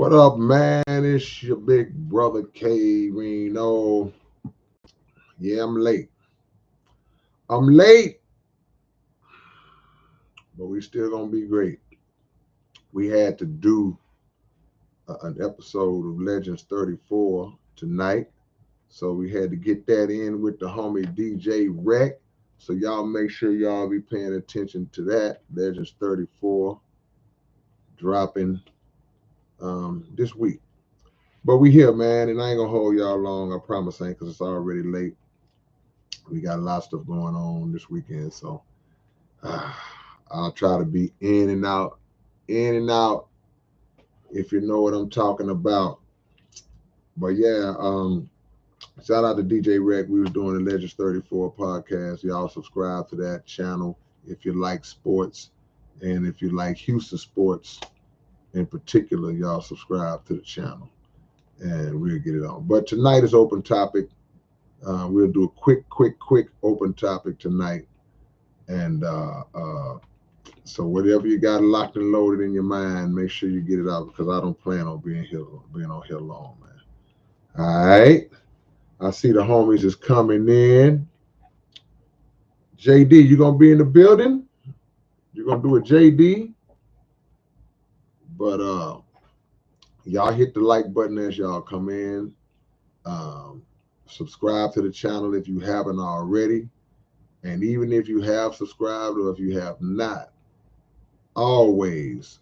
What up, man? It's your big brother K-Rino. Yeah, I'm late. I'm late, but we still gonna be great. We had to do an episode of Legends 34 tonight, so we had to get that in with the homie DJ Rec. So y'all make sure y'all be paying attention to that. Legends 34 dropping this week. But we here, man, and I ain't gonna hold y'all long. I promise ain't, because it's already late. We got a lot of stuff going on this weekend, so I'll try to be in and out, if you know what I'm talking about. But yeah, shout out to DJ Rec. We was doing the Legends 34 podcast. Y'all subscribe to that channel if you like sports, and if you like Houston sports in particular, y'all subscribe to the channel, and we'll get it on. But tonight is open topic. We'll do a quick open topic tonight, and so whatever you got locked and loaded in your mind, make sure you get it out, because I don't plan on being on here long, man. All right. I see the homies is coming in. JD, you gonna be in the building? You're gonna do a JD? But y'all hit the like button as y'all come in. Um, Subscribe to the channel if you haven't already. And even if you have subscribed or if you have not, always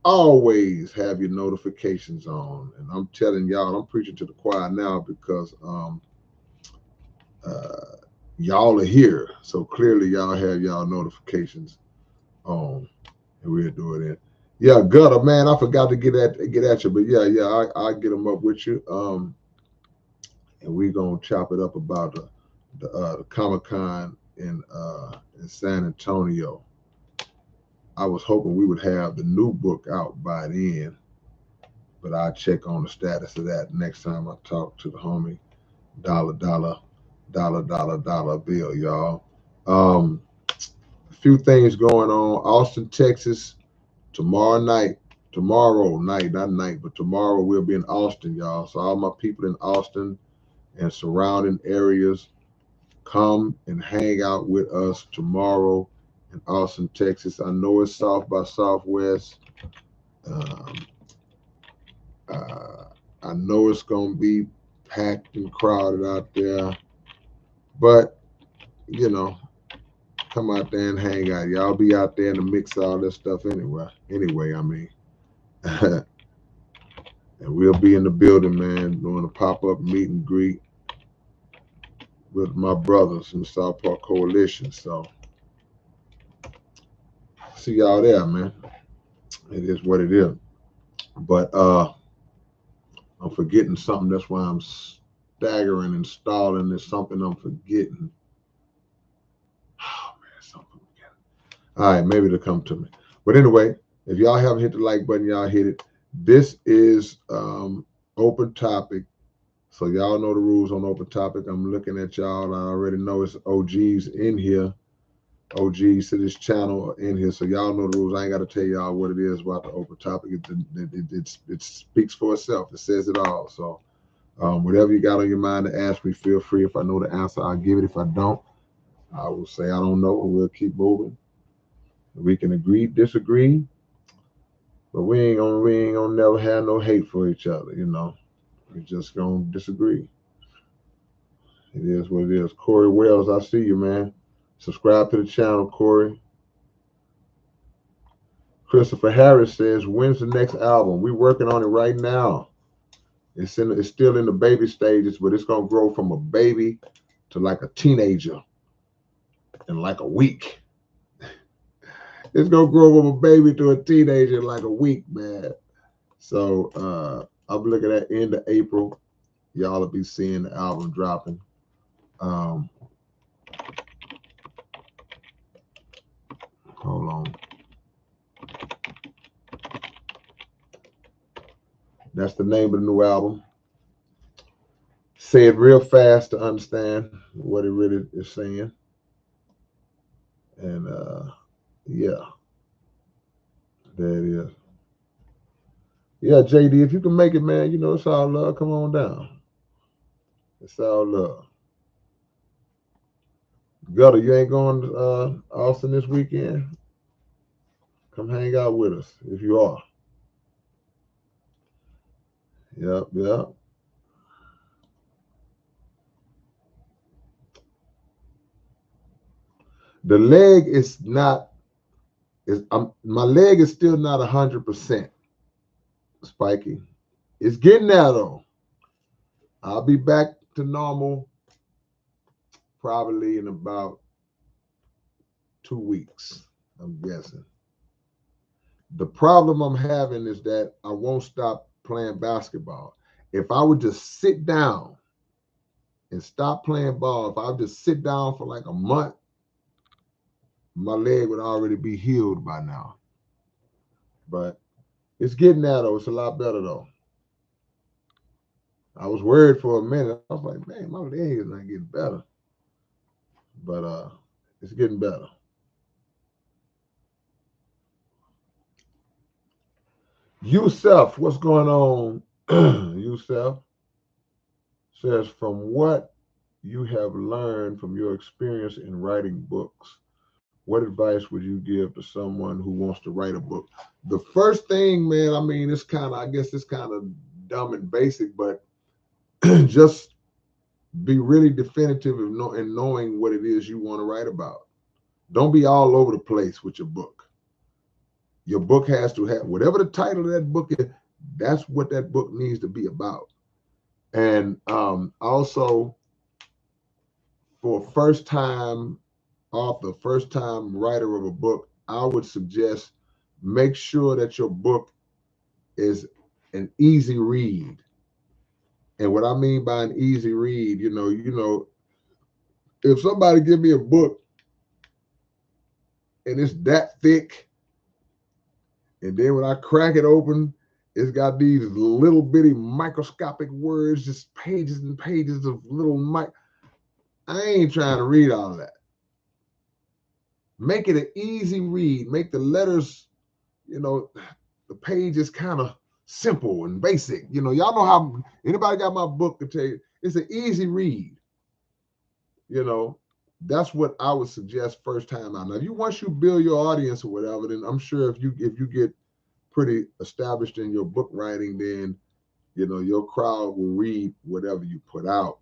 have your notifications on. And I'm telling y'all, I'm preaching to the choir now, because y'all are here, so clearly y'all have y'all notifications on, and we'll do it in. Yeah, Gutter, man, I forgot to get at you, but yeah, I get them up with you. And we gonna chop it up about the Comic-Con in San Antonio. I was hoping we would have the new book out by then, but I'll check on the status of that next time I talk to the homie. Dollar bill, y'all. A few things going on. Austin, Texas, tomorrow night, not night, but tomorrow we'll be in Austin, y'all. So all my people in Austin and surrounding areas, come and hang out with us tomorrow in Austin, Texas. I know it's South by Southwest. Um, I know it's gonna be packed and crowded out there, but you know, come out there and hang out. Y'all be out there in the mix of all this stuff anyway. I mean, and we'll be in the building, man, doing a pop-up meet and greet with my brothers in the South Park Coalition. So see y'all there, man. It is what it is. But I'm forgetting something. That's why I'm staggering and stalling. There's something I'm forgetting. Oh man, something I'm forgetting. All right, maybe it'll come to me. But anyway, if y'all haven't hit the like button, y'all hit it. This is open topic. So y'all know the rules on open topic. I'm looking at y'all. I already know it's OGs in here. OGs to this channel are in here. So y'all know the rules. I ain't got to tell y'all what it is about the open topic. It speaks for itself. It says it all. So whatever you got on your mind to ask me, feel free. If I know the answer, I'll give it. If I don't, I will say I don't know, and we'll keep moving. We can agree, disagree, but we ain't gonna never have no hate for each other, you know. We just gonna disagree. It is what it is. Corey Wells, I see you, man. Subscribe to the channel, Corey. Christopher Harris says, when's the next album? We're working on it right now. It's still in the baby stages, but it's gonna grow from a baby to like a teenager in like a week. It's gonna grow from a baby to a teenager in like a week, man. So I'm looking at end of April. Y'all will be seeing the album dropping. Hold on. That's the name of the new album. Say it real fast to understand what it really is saying. And yeah, there it is. Yeah, JD, if you can make it, man, you know it's all love. Come on down. It's all love. Gutter, you ain't going to Austin this weekend? Come hang out with us if you are. Yep, yep. The leg is not is my leg is still not 100% spiky. It's getting there though. I'll be back to normal probably in about 2 weeks. I'm guessing. The problem I'm having is that I won't stop playing basketball. If I would just sit down and stop playing ball, if I would just sit down for like a month, my leg would already be healed by now. But it's getting there though. It's a lot better though. I was worried for a minute. I was like, man, my leg is not getting better. But it's getting better. Yusef, what's going on? Yusef says, from what you have learned from your experience in writing books, what advice would you give to someone who wants to write a book? The first thing, man, I mean, it's kind of, I guess it's kind of dumb and basic, but just be really definitive in knowing what it is you want to write about. Don't be all over the place with your book. Your book has to have whatever the title of that book is, that's what that book needs to be about. And also for first time author, first time writer of a book, I would suggest make sure that your book is an easy read. And what I mean by an easy read, if somebody give me a book and it's that thick, and then when I crack it open, it's got these little bitty microscopic words, just pages and pages of little I ain't trying to read all of that. Make it an easy read. Make the letters, the page is kind of simple and basic. Y'all know how anybody got my book to tell you it's an easy read. You know, that's what I would suggest first time out. Now, if you once you build your audience or whatever, then I'm sure if you get pretty established in your book writing, then your crowd will read whatever you put out.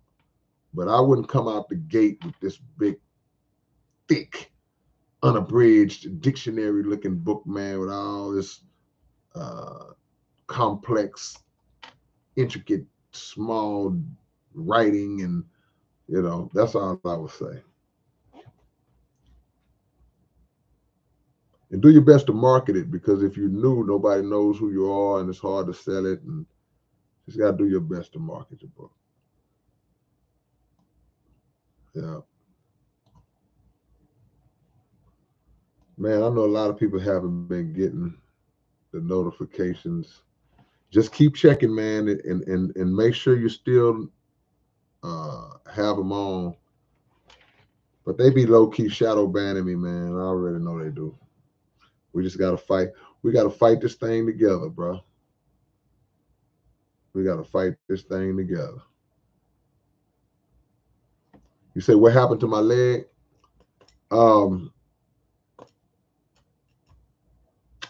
But I wouldn't come out the gate with this big, thick, unabridged dictionary looking book, man, with all this complex, intricate, small writing, and that's all I would say. And do your best to market it, because if you're new, nobody knows who you are, and it's hard to sell it. And just got to do your best to market your book. Yeah, man. I know a lot of people haven't been getting the notifications. Just keep checking, man, and make sure you still have them on. But they be low key shadow banning me, man. I already know they do. We just gotta fight. We gotta fight this thing together, bro. We gotta fight this thing together. You say what happened to my leg? Um,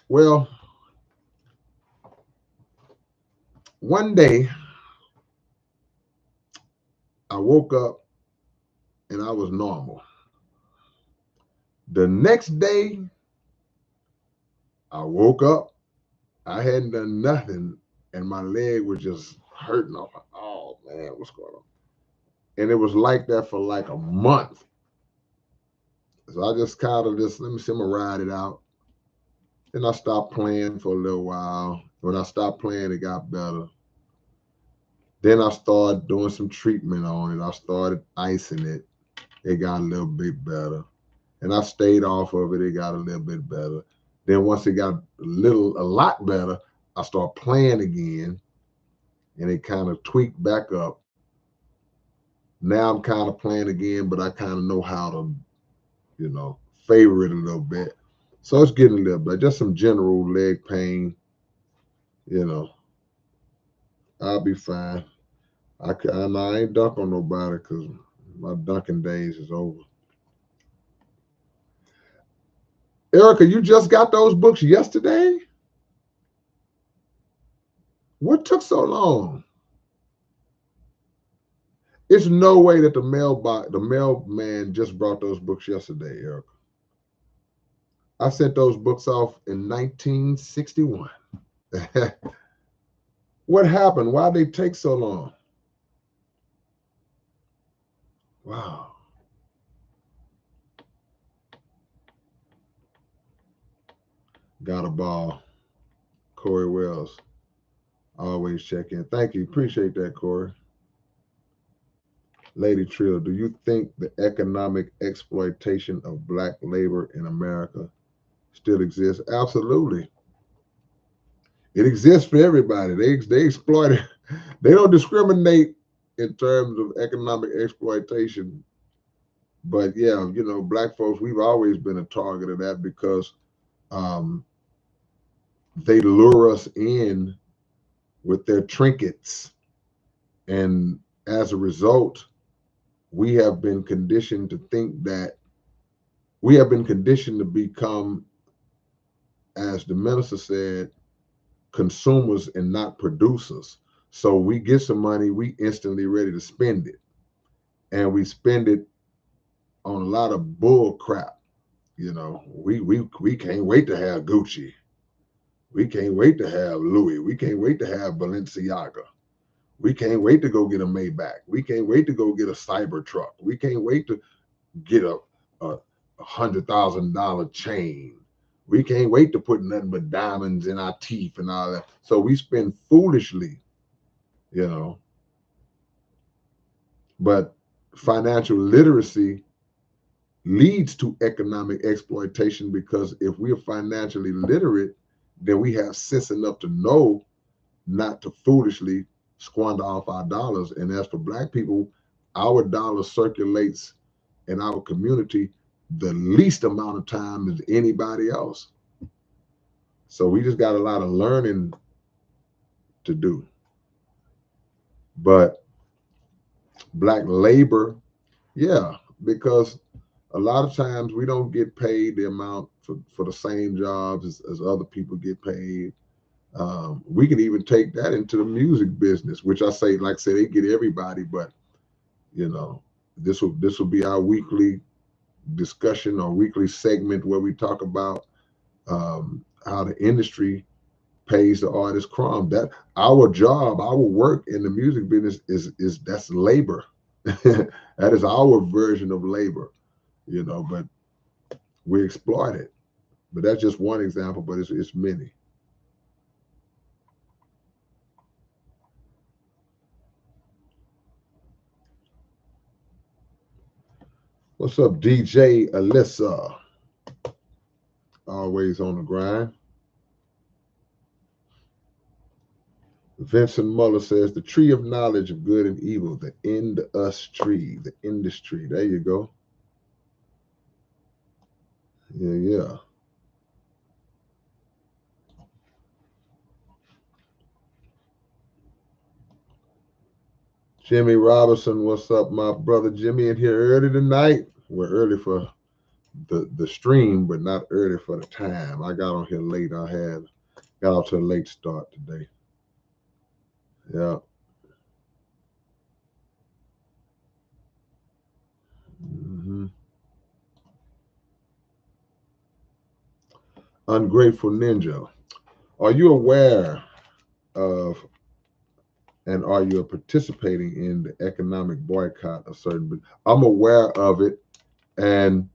well, one day I woke up and I was normal. The next day I woke up, I hadn't done nothing, and my leg was just hurting. I was like, oh man, what's going on? And it was like that for like a month. So I just kind of just let me see, I'm gonna ride it out. Then I stopped playing for a little while. When I stopped playing, it got better. Then I started doing some treatment on it. I started icing it. It got a little bit better. And I stayed off of it. It got a little bit better. Then once it got a lot better, I started playing again, and it kind of tweaked back up. Now I'm kind of playing again, but I kind of know how to, favor it a little bit. So it's getting a little bit, just some general leg pain, I'll be fine. I ain't dunk on nobody because my dunking days is over. Erica, you just got those books yesterday? What took so long? It's no way that the mailman just brought those books yesterday, Erica. I sent those books off in 1961. What happened? Why they take so long? Wow. Got a ball. Corey Wells. Always check in. Thank you. Appreciate that, Corey. Lady Trill, do you think the economic exploitation of black labor in America still exists? Absolutely. It exists for everybody. They exploit it. They don't discriminate in terms of economic exploitation. But yeah, black folks, we've always been a target of that because um, they lure us in with their trinkets. And as a result, we have been conditioned to think that we have been conditioned to become, as the minister said, consumers and not producers. So we get some money, we instantly ready to spend it. And we spend it on a lot of bull crap. We can't wait to have Gucci. We can't wait to have Louis. We can't wait to have Balenciaga. We can't wait to go get a Maybach. We can't wait to go get a cyber truck. We can't wait to get a $100,000 chain. We can't wait to put nothing but diamonds in our teeth and all that. So we spend foolishly, you know. But financial literacy leads to economic exploitation because if we are financially literate, then we have sense enough to know not to foolishly squander off our dollars. And as for black people, our dollar circulates in our community the least amount of time as anybody else. So we just got a lot of learning to do. But black labor, yeah, because a lot of times we don't get paid the amount for the same jobs as other people get paid. We can even take that into the music business, which I say, like I say, they get everybody, but this will be our weekly discussion or weekly segment where we talk about how the industry pays the artist crumb. That our job, our work in the music business is that's labor. That is our version of labor, but we exploit it. But that's just one example, but it's many. What's up, DJ Alyssa? Always on the grind. Vincent Muller says the tree of knowledge of good and evil, the industry, the industry. There you go. Yeah. Jimmy Robinson, what's up, my brother Jimmy? In here early tonight. We're early for the stream, but not early for the time. I got on here late. Got off to a late start today. Yeah. Mm-hmm. Ungrateful Ninja. Are you aware of and are you participating in the economic boycott of certain? I'm aware of it, and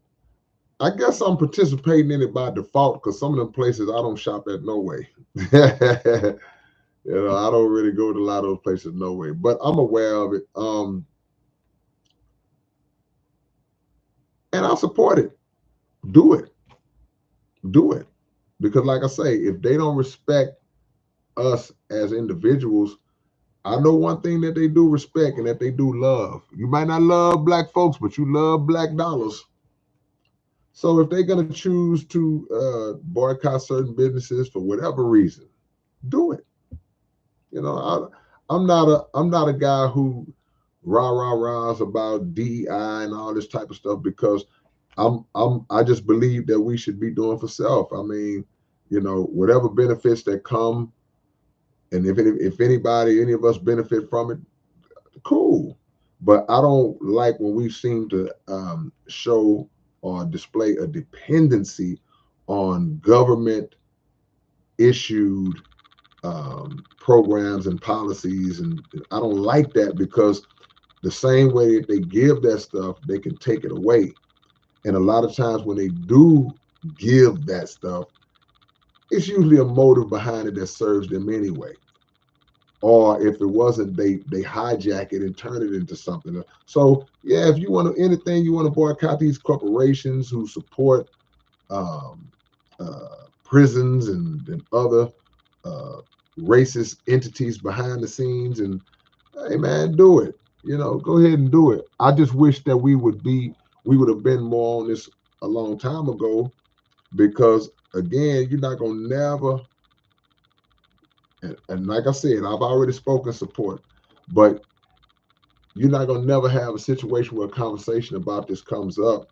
I guess I'm participating in it by default because some of them places I don't shop at no way. I don't really go to a lot of those places no way, but I'm aware of it. And I support it. Do it. Do it. Because like I say, if they don't respect us as individuals, I know one thing that they do respect and that they do love. You might not love black folks, but you love black dollars. So if they're going to choose to boycott certain businesses for whatever reason, do it. I'm not a guy who rah about DEI and all this type of stuff, because I just believe that we should be doing for self. I mean, whatever benefits that come, and if any of us benefit from it, cool. But I don't like when we seem to show or display a dependency on government issued programs and policies, and I don't like that, because the same way that they give that stuff, they can take it away. And a lot of times when they do give that stuff, it's usually a motive behind it that serves them anyway. Or if it wasn't, they hijack it and turn it into something. So yeah, if you want to anything, you want to boycott these corporations who support um, prisons and other uh, racist entities behind the scenes, and hey man, do it. Go ahead and do it. I just wish that we would have been more on this a long time ago, because again, you're not gonna never, and like I said, I've already spoken support, but you're not gonna never have a situation where a conversation about this comes up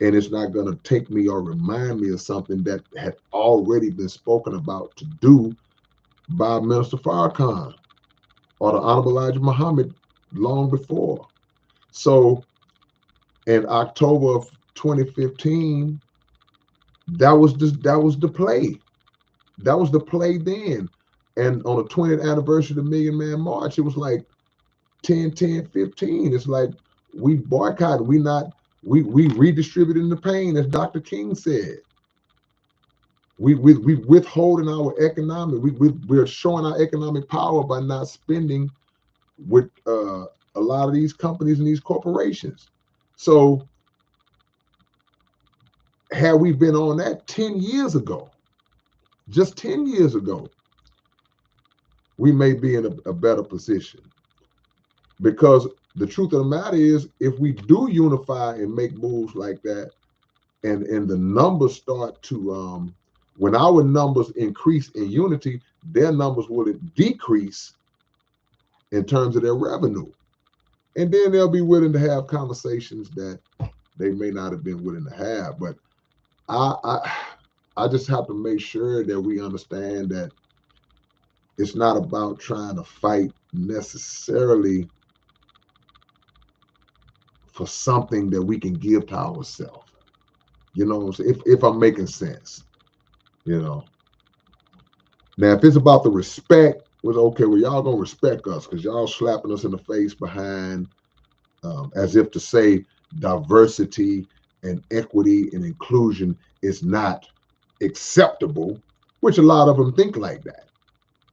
and it's not gonna take me or remind me of something that had already been spoken about to do by Minister Farrakhan or the Honorable Elijah Muhammad long before. So in October of 2015, that was the play. That was the play then. And on the 20th anniversary of the Million Man March, it was like 10, 10, 15. It's like we boycotted. We redistributing the pain, as Dr. King said. We withholding our economic. We're showing our economic power by not spending with a lot of these companies and these corporations. So had we been on that 10 years ago, just 10 years ago, we may be in a better position. Because the truth of the matter is, if we do unify and make moves like that, and the numbers start to when our numbers increase in unity, their numbers will decrease in terms of their revenue. And then they'll be willing to have conversations that they may not have been willing to have. But I I just have to make sure that we understand that it's not about trying to fight necessarily for something that we can give to ourselves. You know what I'm saying? If I'm making sense, you know. Now, if it's about the respect, was okay. Well, y'all gonna respect us because y'all slapping us in the face behind, as if to say diversity and equity and inclusion is not acceptable, which a lot of them think like that.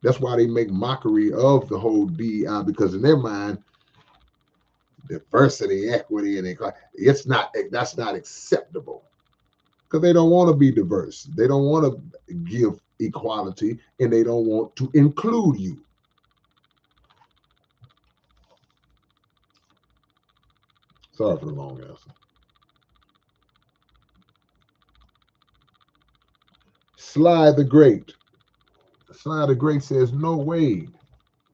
That's why they make mockery of the whole DEI, because in their mind, diversity, equity, and it's not, that's not acceptable, because they don't want to be diverse. They don't want to give equality, and they don't want to include you. Sorry for the long answer. Sly the Great. Sly the Great says, no way.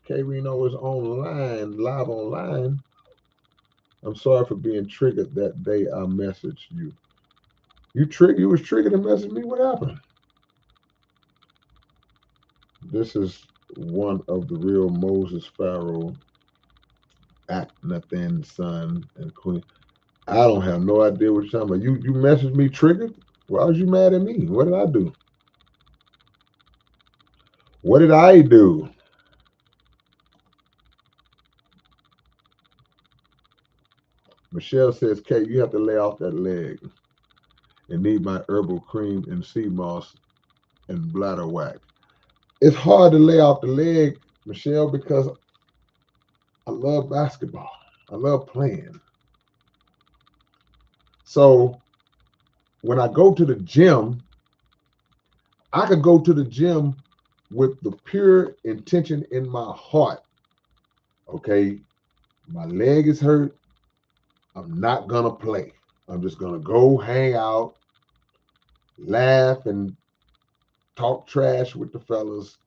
K-Rino is online, live online. I'm sorry for being triggered that day I messaged you. You was triggered to message me? What happened? This is one of the real Moses Pharaoh, Akhenaten son and queen. I don't have no idea what you're talking about. You messaged me triggered? Why was you mad at me? What did I do? What did I do? Michelle says, Kate, you have to lay off that leg and need my herbal cream and sea moss and bladder wax. It's hard to lay off the leg, Michelle, because I love basketball. I love playing. So when I go to the gym, I could go to the gym with the pure intention in my heart. Okay, my leg is hurt. I'm not gonna play. I'm just gonna go hang out, laugh, and talk trash with the fellas.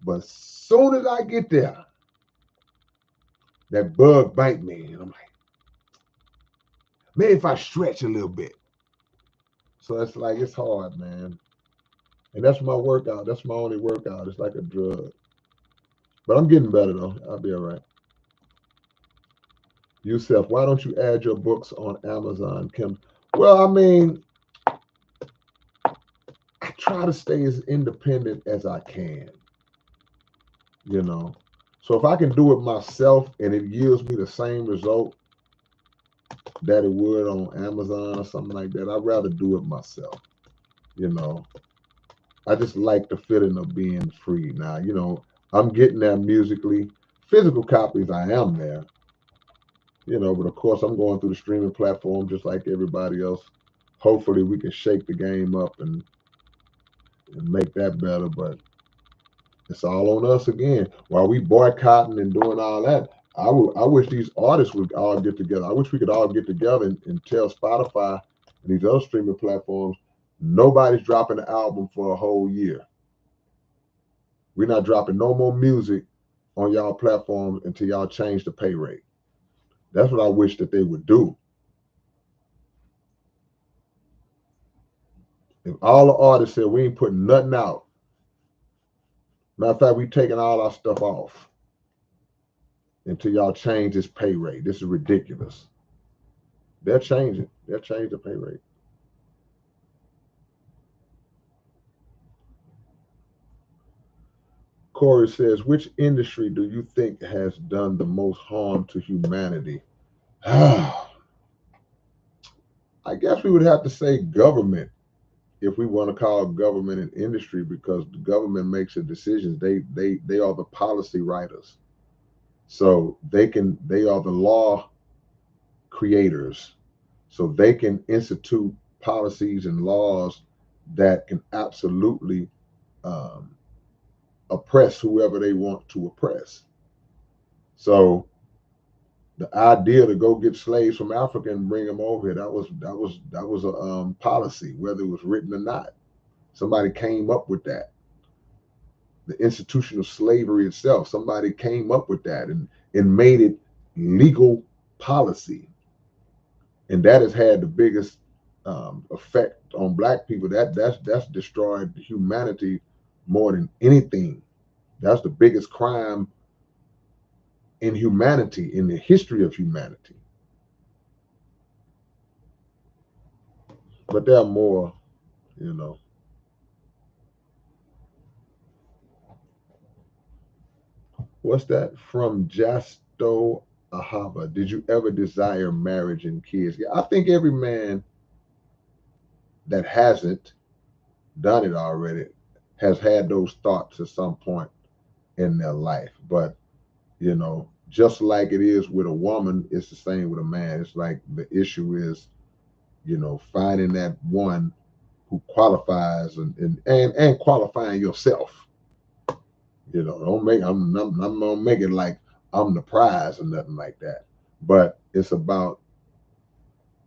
But as soon as I get there, that bug bite me. And I'm like, maybe if I stretch a little bit. So it's like, it's hard, man. And that's my workout. That's my only workout. It's like a drug. But I'm getting better though. I'll be all right. Yusef, why don't you add your books on Amazon, Kim? Well, I mean, I try to stay as independent as I can, you know. So if I can do it myself and it yields me the same result that it would on Amazon or something like that, I'd rather do it myself, you know. I just like the feeling of being free. Now, you know, I'm getting there musically. Physical copies, I am there, you know, but of course I'm going through the streaming platform just like everybody else. Hopefully we can shake the game up and make that better, but it's all on us again. While we boycotting and doing all that, I wish these artists would all get together. I wish we could all get together and tell Spotify and these other streaming platforms, nobody's dropping an album for a whole year. We're not dropping no more music on y'all platforms until y'all change the pay rate. That's what I wish that they would do. If all the artists said we ain't putting nothing out, matter of fact, we taking all our stuff off until y'all change this pay rate. This is ridiculous. They'll change it. They'll change the pay rate. Corey says, which industry do you think has done the most harm to humanity? I guess we would have to say government if we want to call government an industry because the government makes the decisions. They are the policy writers. So they are the law creators. So they can institute policies and laws that can absolutely um, oppress whoever they want to oppress. So the idea to go get slaves from Africa and bring them over here, that was a policy, whether it was written or not. Somebody came up with that. The institution of slavery itself, somebody came up with that and made it legal policy. And that has had the biggest effect on black people. That's destroyed humanity more than anything. That's the biggest crime in humanity, in the history of humanity. But there are more, you know. What's that? From Jasto Ahava. Did you ever desire marriage and kids? Yeah, I think every man that hasn't done it already has had those thoughts at some point in their life. But, you know, just like it is with a woman, it's the same with a man. It's like the issue is, you know, finding that one who qualifies and qualifying yourself. You know, don't make I'm gonna make it like I'm the prize or nothing like that. But it's about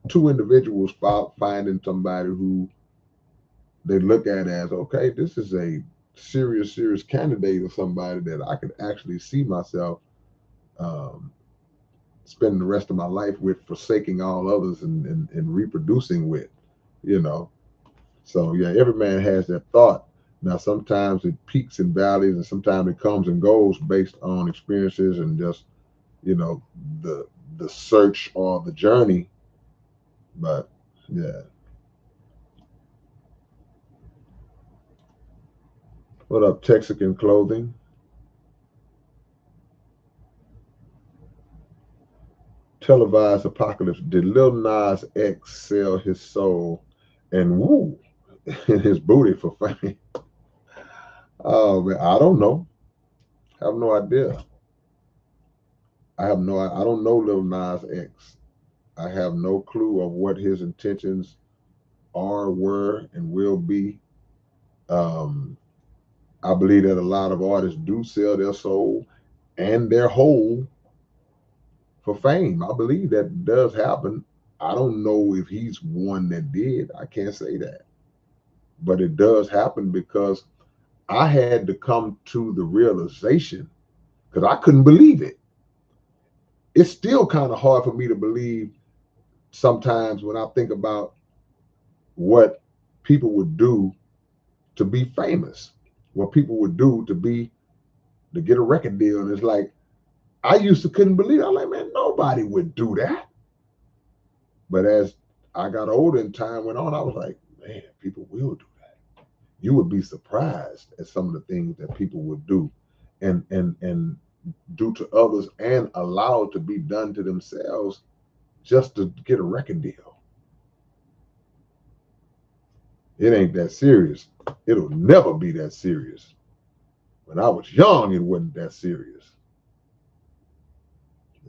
two individuals finding somebody who they look at as, okay, this is a serious candidate or somebody that I could actually see myself um, spending the rest of my life with, forsaking all others and reproducing with, you know. So yeah, every man has that thought. Now sometimes it peaks and valleys, and sometimes it comes and goes based on experiences and just, you know, the search or the journey. But yeah. What up, Texican clothing? Televised apocalypse. Did Lil Nas X sell his soul and woo his booty for fame? Oh man, I don't know. I have no idea. I don't know Lil Nas X. I have no clue of what his intentions are, were, and will be. Um, I believe that a lot of artists do sell their soul and their whole for fame. I believe that does happen. I don't know if he's one that did. I can't say that. But it does happen because I had to come to the realization because I couldn't believe it. it's still kind of hard for me to believe sometimes when I think about what people would do to be famous, what people would do to get a record deal. And it's like, I used to couldn't believe it. I'm like, man, nobody would do that. But as I got older and time went on, I was like, man, people will do that. You would be surprised at some of the things that people would do and do to others and allow it to be done to themselves just to get a record deal. It ain't that serious. It'll never be that serious. When I was young, it wasn't that serious.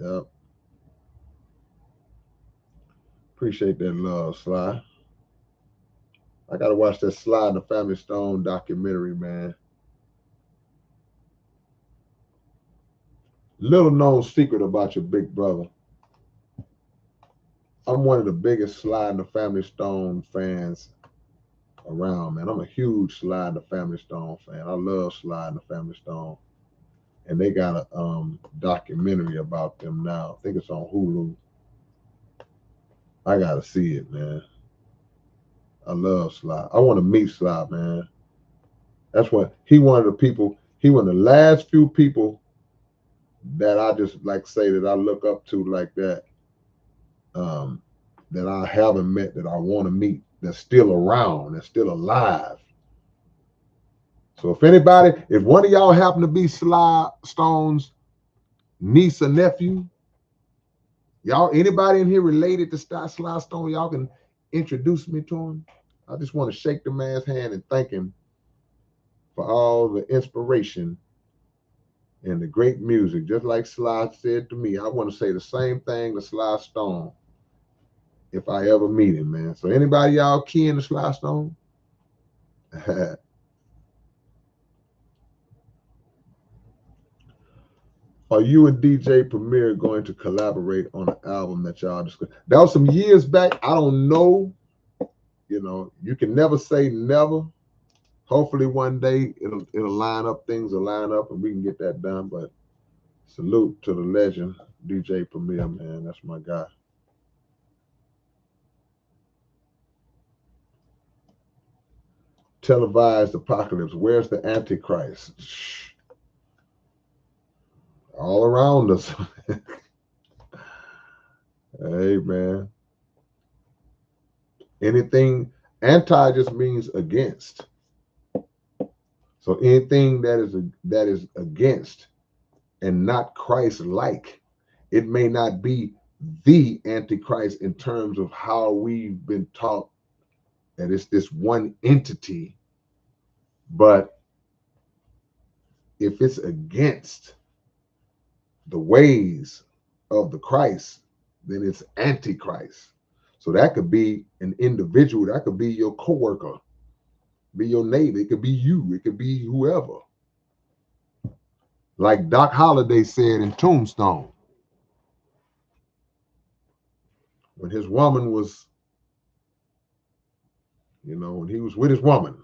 Yep. Appreciate that love, Sly. I gotta watch that Sly and the Family Stone documentary, man. Little known secret about your big brother. I'm one of the biggest Sly and the Family Stone fans around, man. I'm a huge Sly and the Family Stone fan. I love Sly and the Family Stone. And they got a documentary about them now. I think it's on Hulu. I gotta see it, man. I love Sly. I want to meet Sly, man. That's what he one of the people. He one of the last few people that I just like say that I look up to like that. That I haven't met that I want to meet. That's still around. That's still alive. So if anybody, if one of y'all happen to be Sly Stone's niece or nephew, y'all, anybody in here related to Sly Stone, y'all can introduce me to him. I just want to shake the man's hand and thank him for all the inspiration and the great music. Just like Sly said to me, I want to say the same thing to Sly Stone if I ever meet him, man. So anybody y'all key in to Sly Stone? Are you and DJ Premier going to collaborate on an album that y'all discussed? That was some years back. I don't know. You know, you can never say never. Hopefully one day it'll line up, things will line up and we can get that done. But salute to the legend, DJ Premier, man. That's my guy. Televised apocalypse. Where's the Antichrist? All around us. Hey, man. Anything anti just means against. So anything that is against and not Christ-like, it may not be the Antichrist in terms of how we've been taught that it's this one entity, but if it's against the ways of the Christ, then it's Antichrist. So that could be an individual, that could be your coworker, be your neighbor, it could be you, it could be whoever. Like Doc Holliday said in Tombstone, when his woman was, when he was with his woman,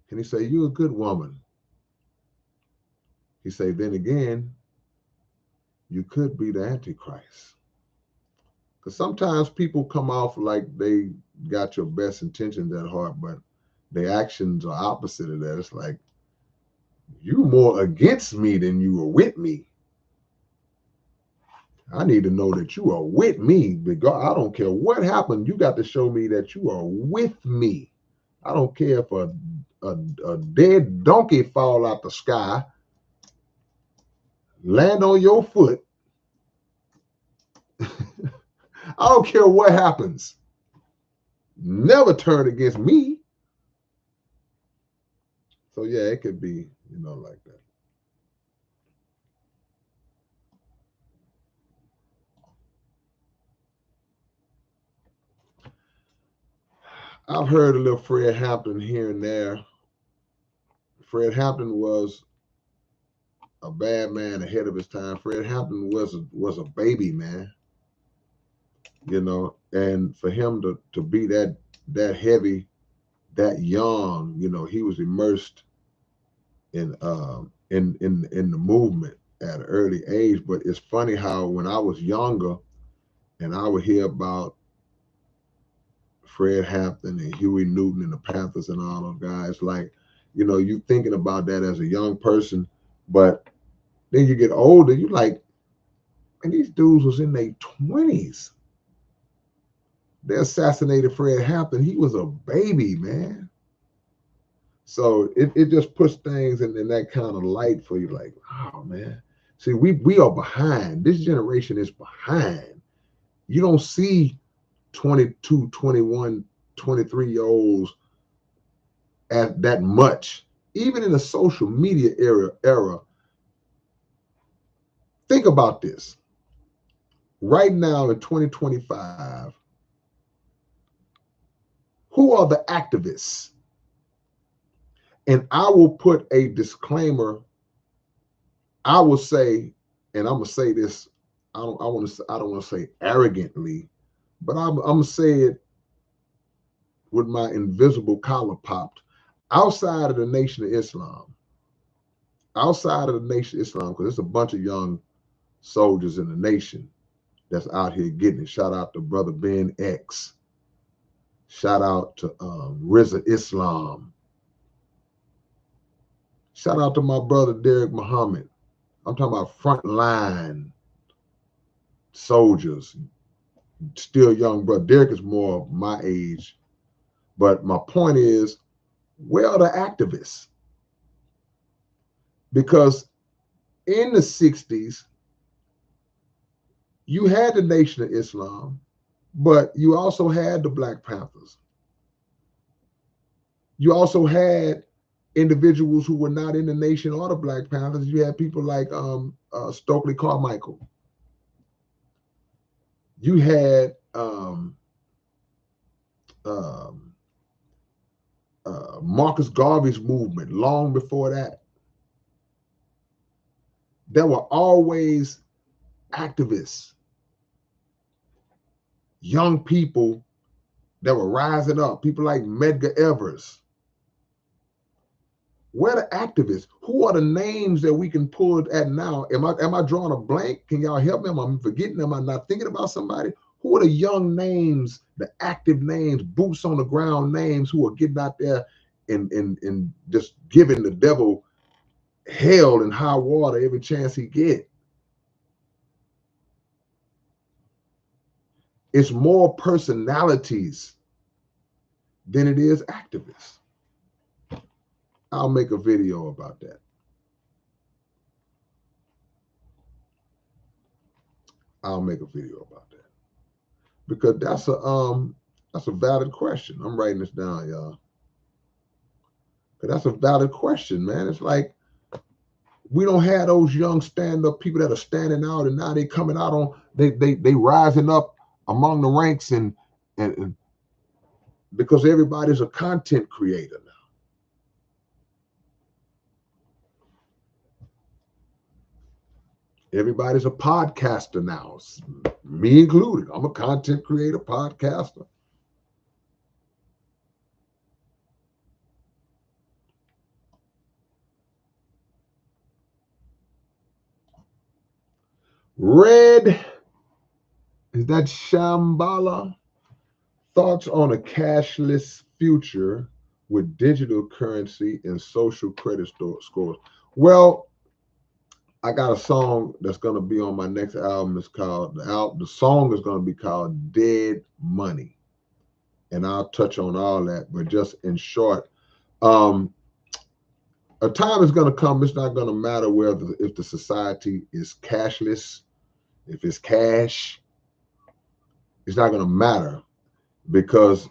and he say, "You're a good woman." He say, "Then again, you could be the Antichrist." Because sometimes people come off like they got your best intentions at heart, but their actions are opposite of that. It's like, you more against me than you are with me. I need to know that you are with me. Because I don't care what happened. You got to show me that you are with me. I don't care if a dead donkey fall out the sky, land on your foot. I don't care what happens. Never turn against me. So yeah, it could be, like that. I've heard a little Fred Hampton here and there. Fred Hampton was a bad man ahead of his time. Fred Hampton was a baby man, and for him to be that heavy, that young, he was immersed in the movement, at an early age. But it's funny how when I was younger and I would hear about Fred Hampton and Huey Newton and the Panthers and all those guys, like, you thinking about that as a young person, but then you get older, you like, and these dudes was in their 20s. They assassinated Fred Hampton. He was a baby, man. So it just puts things in that kind of light for you, like, oh man. See, we are behind. This generation is behind. You don't see 22, 21, 23-year olds at that much. Even in the social media era, think about this. Right now in 2025, who are the activists? And I will put a disclaimer. I will say, and I'm gonna say this. I don't want to say arrogantly, but I'm gonna say it with my invisible collar popped. Outside of the Nation of Islam, outside of the Nation of Islam, because there's a bunch of young soldiers in the nation that's out here getting it. Shout out to Brother Ben X. Shout out to Rizza Islam. Shout out to my brother Derek Muhammad. I'm talking about frontline soldiers, still young brother. Derek is more my age. But my point is, where are the activists? Because in the 60s, you had the Nation of Islam, but you also had the Black Panthers. You also had individuals who were not in the Nation or the Black Panthers. You had people like Stokely Carmichael. You had Marcus Garvey's movement long before that. There were always activists, young people that were rising up, people like Medgar Evers. Where are the activists? Who are the names that we can pull at now? Am I drawing a blank? Can y'all help me? Am I forgetting? Am I not thinking about somebody? Who are the young names, the active names, boots on the ground names who are getting out there and just giving the devil hell and high water every chance he get? It's more personalities than it is activists. I'll make a video about that. I'll make a video about that because that's a valid question. I'm writing this down, y'all. But that's a valid question, man. It's like we don't have those young stand-up people that are standing out, and now they coming out on they rising up among the ranks and because everybody's a content creator now. Everybody's a podcaster now, me included. I'm a content creator, podcaster. Red, is that Shambhala? Thoughts on a cashless future with digital currency and social credit scores. Well, I got a song that's going to be on my next album. It's called the song is going to be called Dead Money, and I'll touch on all that. But just in short, a time is going to come. It's not going to matter if the society is cashless, if it's cash. It's not going to matter because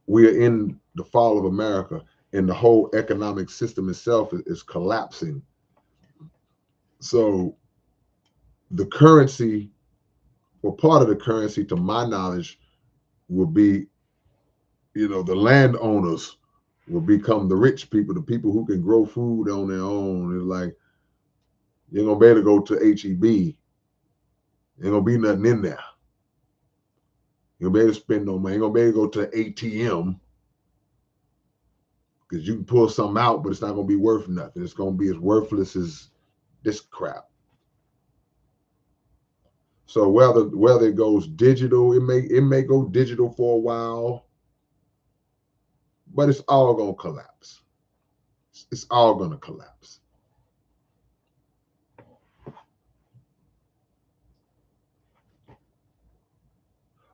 we are in the fall of America, and the whole economic system itself is collapsing. So the currency, or part of the currency, to my knowledge, will be, the landowners will become the rich people, the people who can grow food on their own. It's like, you ain't gonna be able to go to HEB. Ain't gonna be nothing in there. You ain't gonna be able to spend no money. You ain't gonna be able to go to ATM because you can pull something out, but it's not gonna be worth nothing. It's gonna be as worthless as this crap. So whether it goes digital, it may go digital for a while, but it's all gonna collapse. It's all gonna collapse.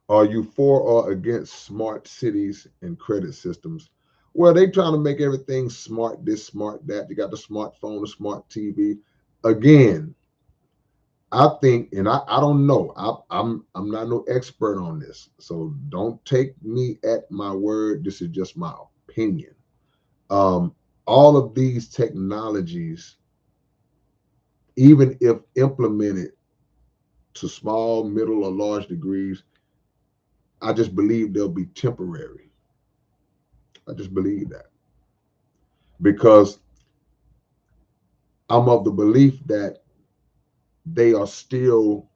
Are you for or against smart cities and credit systems? Well, they trying to make everything smart, this, smart, that. You got the smartphone, the smart TV. Again, I think, and I don't know. I'm not no expert on this, so don't take me at my word. This is just my opinion. Um, all of these technologies, even if implemented to small, middle, or large degrees, I just believe they'll be temporary. I just believe that because I'm of the belief that they are still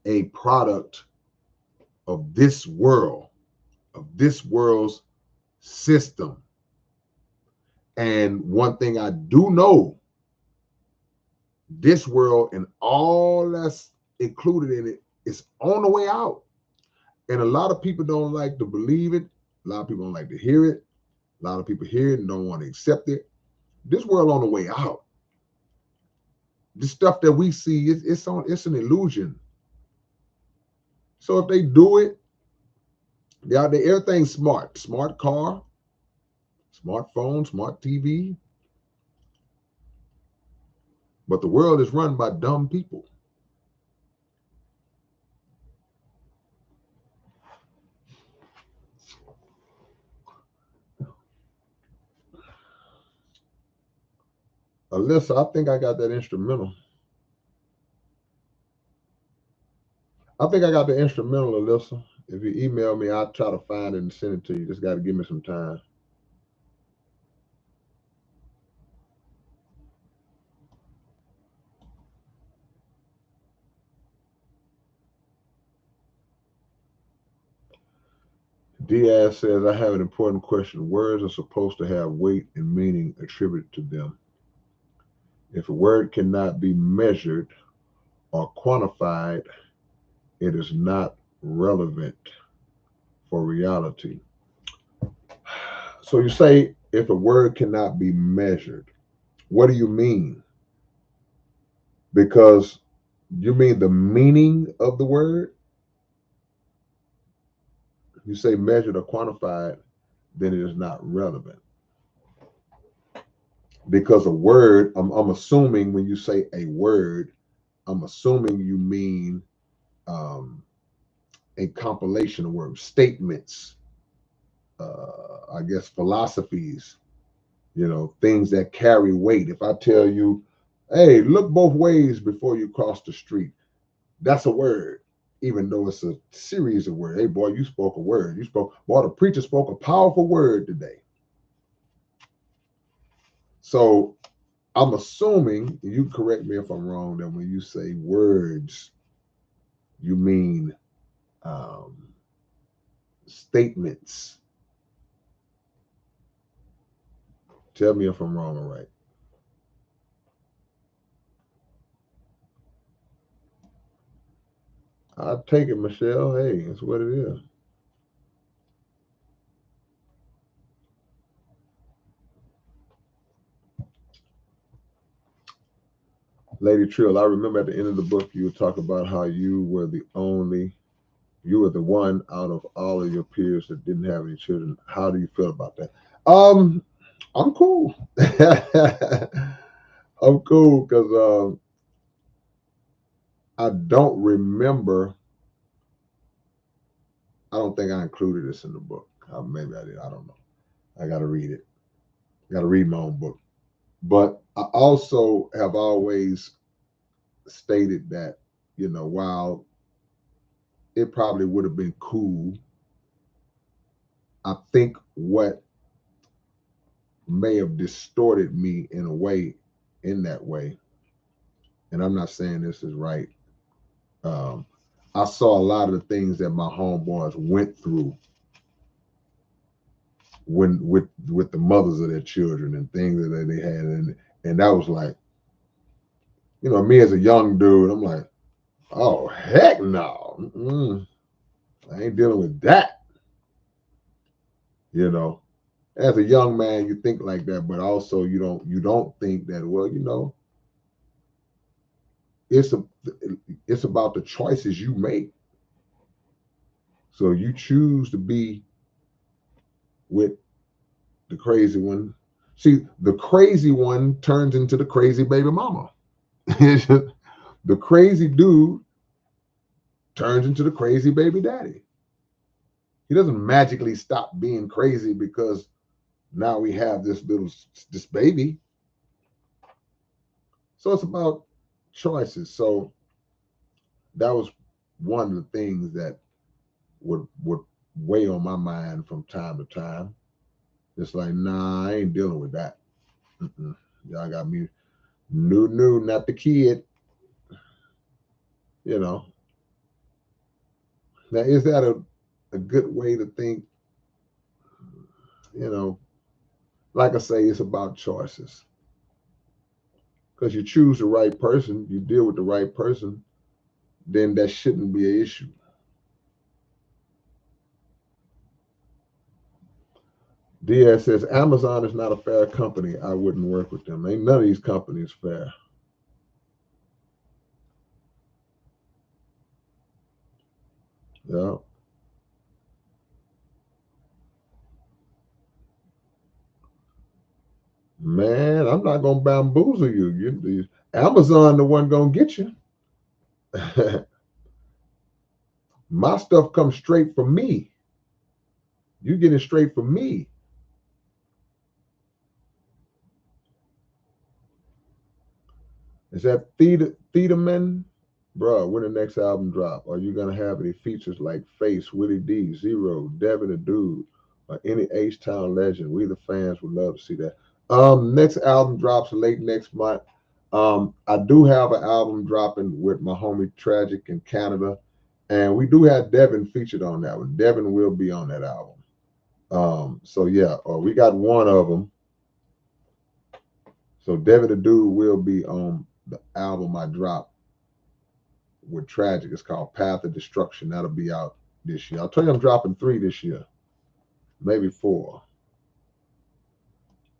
a product of this world's system. And one thing I do know, this world and all that's included in it is on the way out. And a lot of people don't like to believe it. A lot of people don't like to hear it. A lot of people hear it and don't want to accept it. This world on the way out. The stuff that we see, it's an illusion. So if they do it, everything's smart. Smart car, smartphone, smart TV. But the world is run by dumb people. Alyssa, I think I got that instrumental. I think I got the instrumental, Alyssa. If you email me, I'll try to find it and send it to you. Just got to give me some time. Diaz says, I have an important question. Words are supposed to have weight and meaning attributed to them. If a word cannot be measured or quantified, it is not relevant for reality. So you say if a word cannot be measured, what do you mean? Because you mean the meaning of the word? You say measured or quantified, then it is not relevant. Because a word, I'm assuming when you say a word, I'm assuming you mean a compilation of words, statements, I guess philosophies, things that carry weight. If I tell you, hey, look both ways before you cross the street, that's a word, even though it's a series of words. Hey, boy, you spoke a word. Boy, the preacher spoke a powerful word today. So I'm assuming, you correct me if I'm wrong, that when you say words, you mean statements. Tell me if I'm wrong or right. I'll take it, Michelle. Hey, it's what it is. Lady Trill, I remember at the end of the book, you would talk about how you were the one out of all of your peers that didn't have any children. How do you feel about that? I'm cool. I'm cool because I don't remember. I don't think I included this in the book. Maybe I did. I don't know. I got to read it. I got to read my own book. But I also have always stated that, while it probably would have been cool, I think what may have distorted me in that way, and I'm not saying this is right. I saw a lot of the things that my homeboys went through when with the mothers of their children and things that they had, and that was like, You know, me as a young dude, I'm like, oh heck no. I ain't dealing with that. You know. As a young man, you think like that, but also you don't think that, well, it's a it's about the choices you make. So you choose to be with the crazy one. See, the crazy one turns into the crazy baby mama. The crazy dude turns into the crazy baby daddy. He doesn't magically stop being crazy because now we have this baby. So it's about choices. So that was one of the things that would weigh on my mind from time to time. It's like, nah, I ain't dealing with that. Mm-mm. Y'all got me new, not the kid. You know. Now, is that a good way to think? You know, like I say, it's about choices. Because you choose the right person, you deal with the right person, then that shouldn't be an issue. Diaz says Amazon is not a fair company. I wouldn't work with them. Ain't none of these companies fair. Yeah. Man, I'm not gonna bamboozle you. Amazon the one gonna get you. My stuff comes straight from me. You get it straight from me. Is that Thiedeman? Bro, when the next album drop? Are you gonna have any features like Face, Willie D, Zero, Devin the Dude, or any H Town legend? We the fans would love to see that. Next album drops late next month. I do have an album dropping with my homie Tragic in Canada, and we do have Devin featured on that one. Devin will be on that album. So yeah, we got one of them. So Devin the Dude will be on the album I dropped with Tragic. It's called Path of Destruction. That'll be out this year. I'll tell you, I'm dropping 3 this year, maybe 4.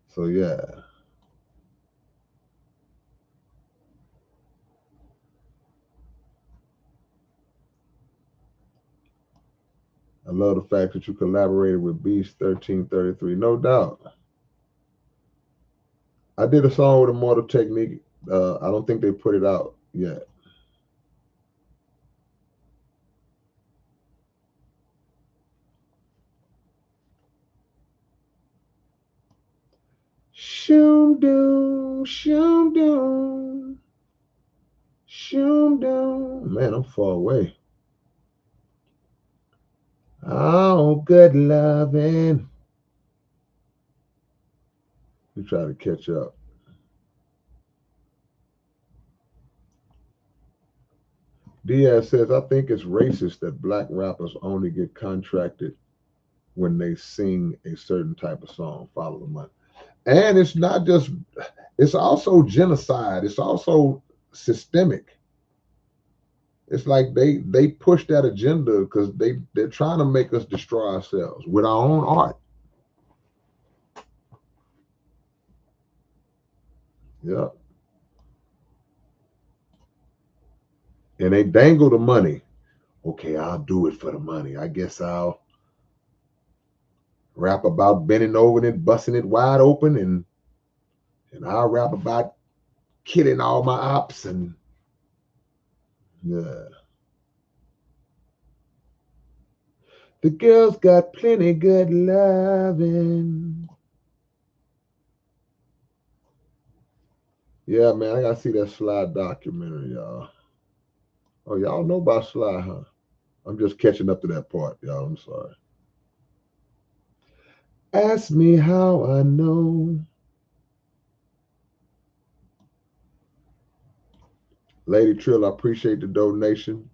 So yeah, I love the fact that you collaborated with Beast 1333. No doubt. I did a song with Immortal Technique. I don't think they put it out yet. Shoom doom, shoom doom, shoom doom. Man, I'm far away. Oh, good loving. We try to catch up. Diaz says, I think it's racist that black rappers only get contracted when they sing a certain type of song, follow the money. And it's not just, it's also genocide. It's also systemic. It's like they push that agenda because they're trying to make us destroy ourselves with our own art. Yeah. And they dangle the money. Okay, I'll do it for the money. I guess I'll rap about bending over and busting it wide open, and I'll rap about killing all my ops and yeah. The girls got plenty good loving. Yeah, man, I gotta see that Sly documentary, y'all. Oh, y'all know about Sly, huh? I'm just catching up to that part, y'all. I'm sorry. Ask me how I know. Lady Trill, I appreciate the donation.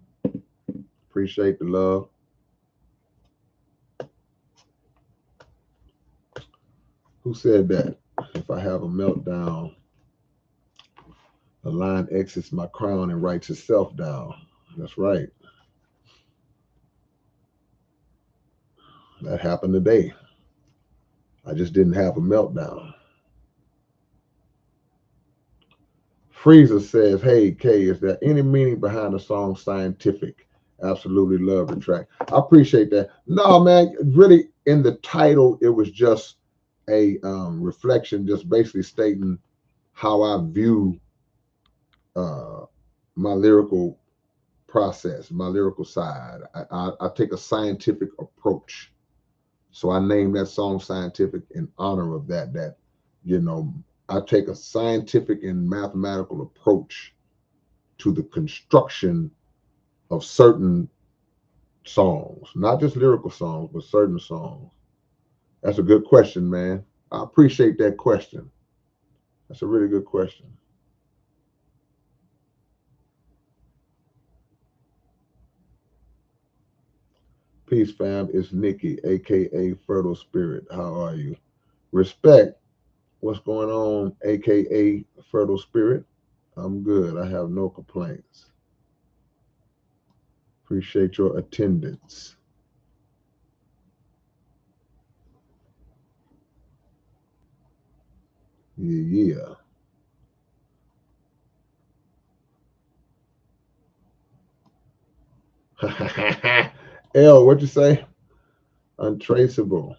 Appreciate the love. Who said that? If I have a meltdown, A lion exits my crown and writes itself down. That's right. That happened today. I just didn't have a meltdown. Freezer says, hey, Kay, is there any meaning behind the song Scientific? Absolutely love the track. I appreciate that. No, man, really, in the title, it was just a reflection, just basically stating how I view my lyrical process, my lyrical side. I take a scientific approach. So I named that song Scientific in honor of that, you know, I take a scientific and mathematical approach to the construction of certain songs, not just lyrical songs, but certain songs. That's a good question, man. I appreciate that question. That's a really good question. Peace, fam. It's Nikki, aka Fertile Spirit. How are you? Respect. What's going on, aka Fertile Spirit? I'm good. I have no complaints. Appreciate your attendance. Yeah, yeah. L, what you say? Untraceable.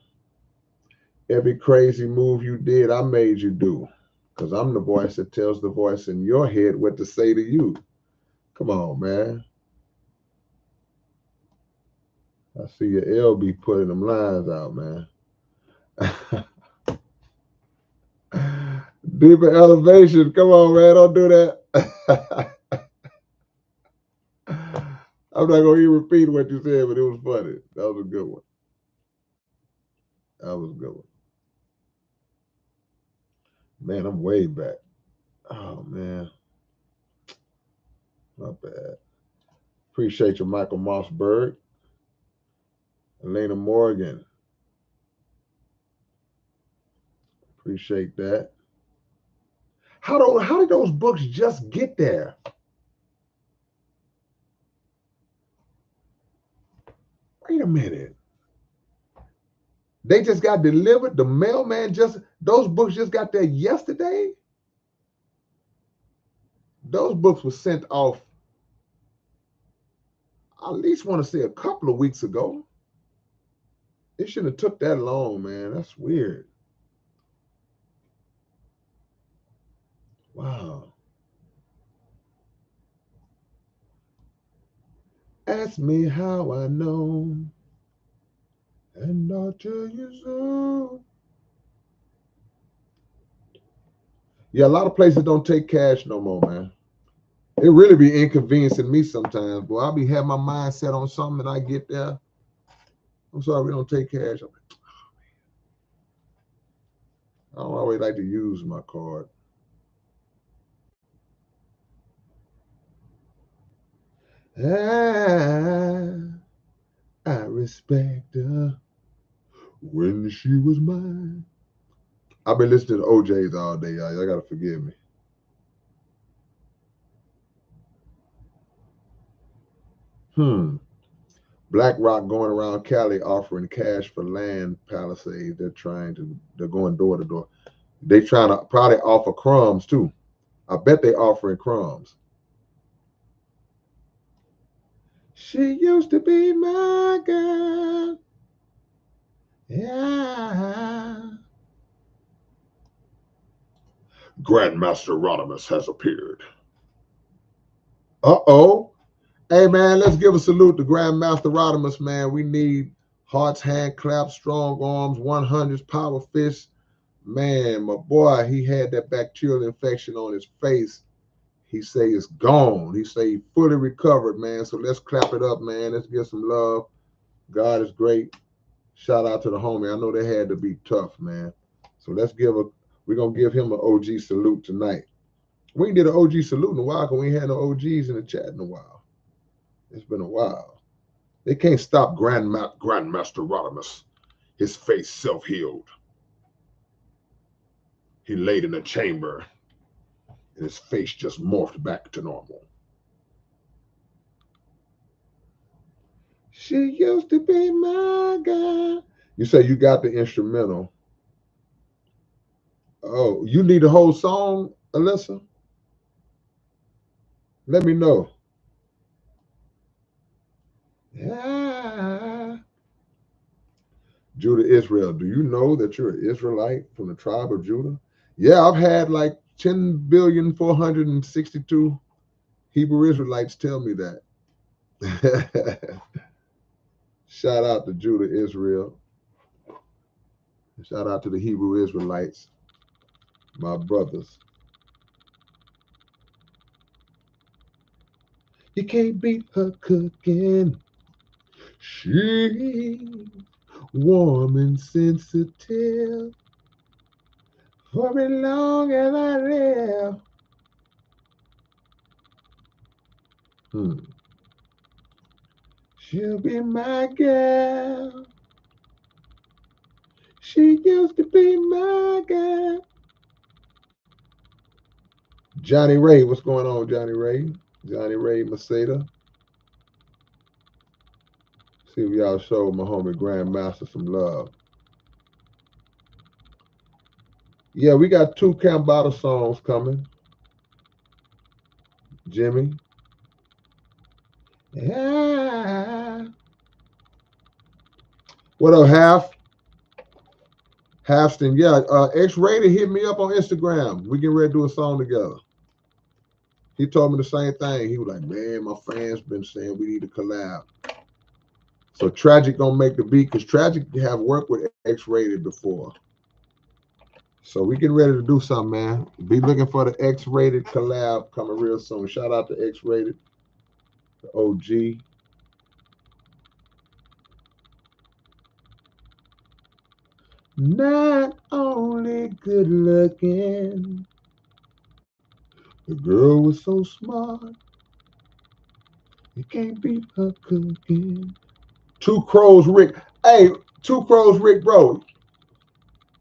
Every crazy move you did, I made you do. Because I'm the voice that tells the voice in your head what to say to you. Come on, man. I see your L be putting them lines out, man. Deeper elevation. Come on, man. Don't do that. I'm not going to even repeat what you said, but it was funny. That was a good one. That was a good one. Man, I'm way back. Oh, man. Not bad. Appreciate you, Michael Mossberg. Elena Morgan. Appreciate that. How did those books just get there? Wait a minute. They just got delivered. The mailman those books just got there yesterday. Those books were sent off, I at least want to say a couple of weeks ago. It shouldn't have took that long, man. That's weird. Wow. Ask me how I know, and I'll tell you so. Yeah, a lot of places don't take cash no more, man. It really be inconveniencing me sometimes. Boy, I'll be having my mind set on something and I get there. I'm sorry, we don't take cash. I don't always like to use my card. I, I respect her when she was mine. I've been listening to OJ's all day, y'all. Y'all gotta forgive me. BlackRock going around Cali offering cash for land palisades. They're going door to door. They trying to probably offer crumbs too. I bet they offering crumbs. She used to be my girl. Yeah. Grandmaster Rodimus has appeared. Uh-oh. Hey, man, let's give a salute to Grandmaster Rodimus, man. We need hearts, hand claps, strong arms, 100s, power fists. Man, my boy, he had that bacterial infection on his face. He say it's gone. He say he fully recovered, man. So let's clap it up, man. Let's give some love. God is great. Shout out to the homie. I know they had to be tough, man. So we're going to give him an OG salute tonight. We ain't did an OG salute in a while because we ain't had no OGs in the chat in a while. It's been a while. They can't stop Grandmaster Rodimus. His face self-healed. He laid in a chamber and his face just morphed back to normal. She used to be my guy. You say you got the instrumental. Oh, you need the whole song, Alyssa? Let me know. Yeah. Judah Israel, do you know that you're an Israelite from the tribe of Judah? Yeah, I've had like 10,462 Hebrew Israelites tell me that. Shout out to Judah Israel. Shout out to the Hebrew Israelites, my brothers. You can't beat her cooking. She warm and sensitive. For as long as I live. She'll be my girl. She used to be my girl. Johnny Ray, what's going on, Johnny Ray? Johnny Ray Maceda. See if y'all show my homie Grandmaster some love. Yeah, we got 2 Cambada songs coming. Jimmy. Yeah. What up, Halfston? Yeah, X-Rated hit me up on Instagram. We getting ready to do a song together. He told me the same thing. He was like, man, my fans been saying we need to collab. So Tragic gonna make the beat because Tragic have worked with X-Rated before. So we getting ready to do something, man. Be looking for the X-Rated collab coming real soon. Shout out to X-Rated, the OG. Not only good looking, the girl was so smart. You can't beat her cooking. Two Crows Rick. Hey, Two Crows Rick, bro.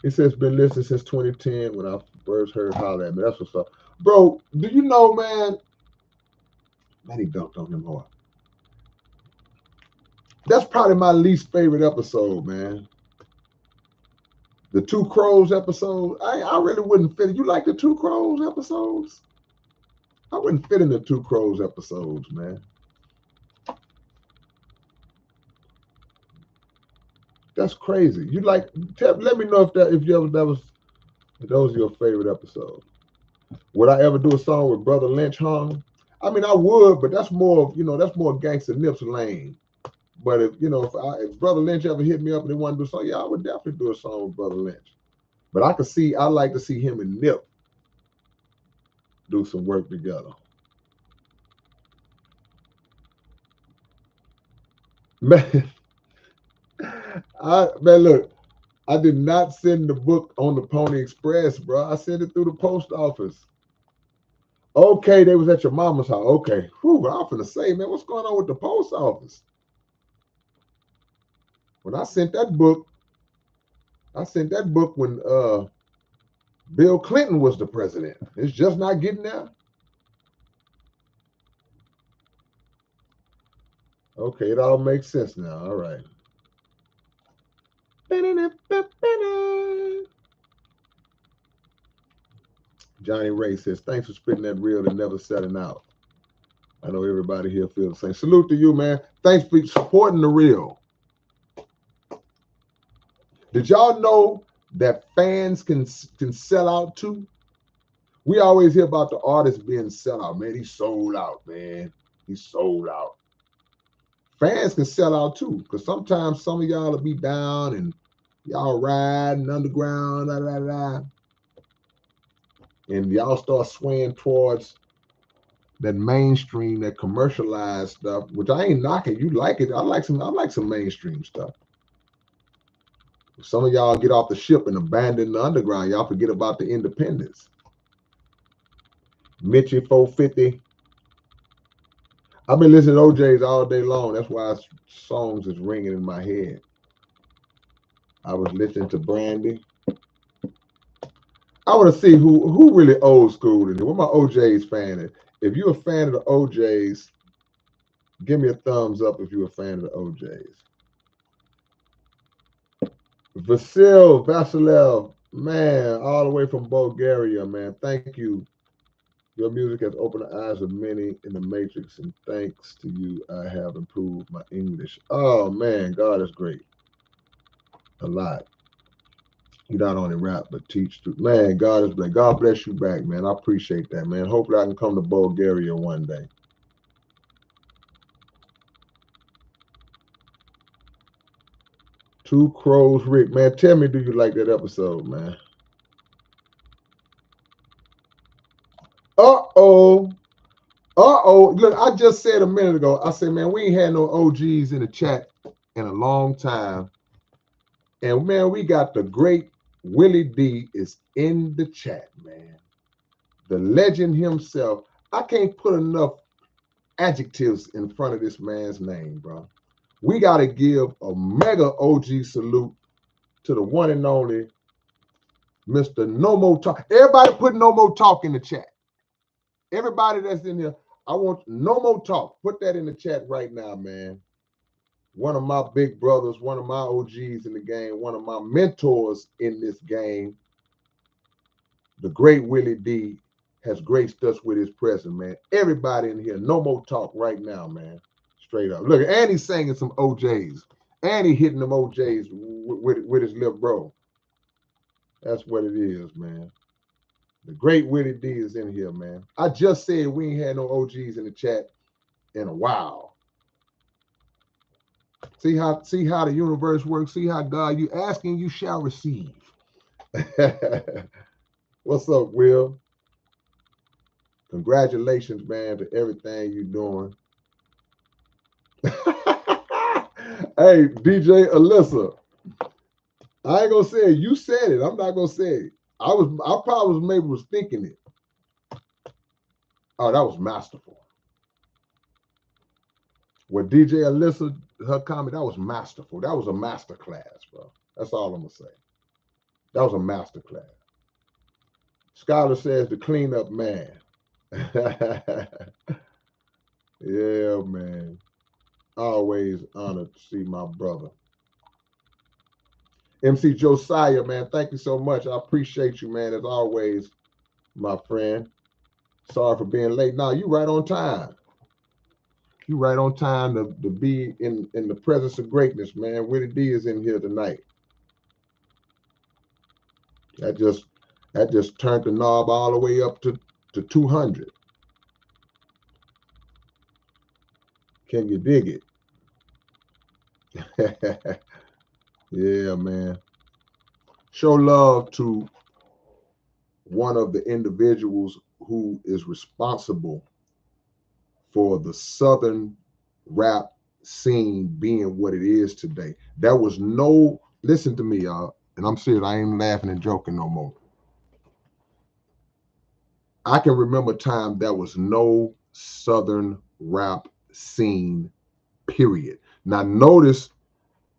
He says been listening since 2010 when I first heard Holler at Me. That's what's up. Bro, do you know, man? Man, he dunked on him hard. That's probably my least favorite episode, man. The Two Crows episode. I really wouldn't fit. You like the Two Crows episodes? I wouldn't fit in the Two Crows episodes, man. That's crazy. You like? Let me know if those are your favorite episodes. Would I ever do a song with Brother Lynch hung? I mean, I would, but that's more, that's more Gangsta Nips lane. But if Brother Lynch ever hit me up and they want to do a song, yeah, I would definitely do a song with Brother Lynch. But I like to see him and Nip do some work together. Man, look, I did not send the book on the Pony Express, bro. I sent it through the post office. Okay, they was at your mama's house. Okay. Whew, I'm finna say, man, what's going on with the post office? When I sent that book when Bill Clinton was the president. It's just not getting there. Okay, it all makes sense now. All right. Johnny Ray says, thanks for spitting that real and never setting out. I know everybody here feels the same. Salute to you, man. Thanks for supporting the real. Did y'all know that fans can sell out too? We always hear about the artist being sell out. Man, he sold out, man. He sold out. Fans can sell out too, because sometimes some of y'all will be down and y'all riding underground, and y'all start swaying towards that mainstream, that commercialized stuff, which I ain't knocking. You like it. I like some mainstream stuff. Some of y'all get off the ship and abandon the underground. Y'all forget about the independence. Mitchie 450. I've been listening to OJ's all day long. That's why songs is ringing in my head. I was listening to Brandy. I want to see who really old school in here. What my OJ's fan is. If you're a fan of the OJ's, give me a thumbs up if you're a fan of the OJ's. Vasilev, man, all the way from Bulgaria, man. Thank you. Your music has opened the eyes of many in the matrix, and thanks to you, I have improved my English. Oh man, God is great. A lot. You not only rap but teach too. Man, God is great. God bless you back, man. I appreciate that, man. Hopefully I can come to Bulgaria one day. Two Crows Rick, man. Tell me, do you like that episode, man? Uh-oh. Uh-oh. Look, I just said a minute ago, I said, man, we ain't had no OGs in the chat in a long time. And man, we got the great Willie D is in the chat, man. The legend himself. I can't put enough adjectives in front of this man's name, bro. We got to give a mega OG salute to the one and only Mr. No More Talk. Everybody put No More Talk in the chat. Everybody that's in here, I want No More Talk. Put that in the chat right now, man. One of my big brothers, one of my OGs in the game, one of my mentors in this game, the great Willie D, has graced us with his presence, man. Everybody in here, No More Talk right now, man. Straight up. Look, and he's singing some OJs. And he hitting them OJs with his little bro. That's what it is, man. The great Willie D is in here, man. I just said we ain't had no OGs in the chat in a while. See how the universe works. See how God, you asking, you shall receive. What's up, Will? Congratulations, man, to everything you're doing. Hey, DJ Alyssa, I ain't gonna say it. You said it. I'm not gonna say it. I probably maybe was thinking it. Oh, that was masterful. What DJ Alyssa, her comment, that was masterful. That was a master class, bro. That's all I'm gonna say. That was a master class. Scholar says the cleanup man. Yeah, man. Always honored to see my brother. MC Josiah, man, thank you so much. I appreciate you, man, as always, my friend. Sorry for being late. Now, you right on time. You right on time to be in the presence of greatness, man. Willie D is in here tonight. That just turned the knob all the way up to 200. Can you dig it? Yeah, man. Show love to one of the individuals who is responsible for the Southern rap scene being what it is today. There was no, listen to me, y'all, and I'm serious, I ain't laughing and joking no more. I can remember a time there was no Southern rap scene, period. Now, notice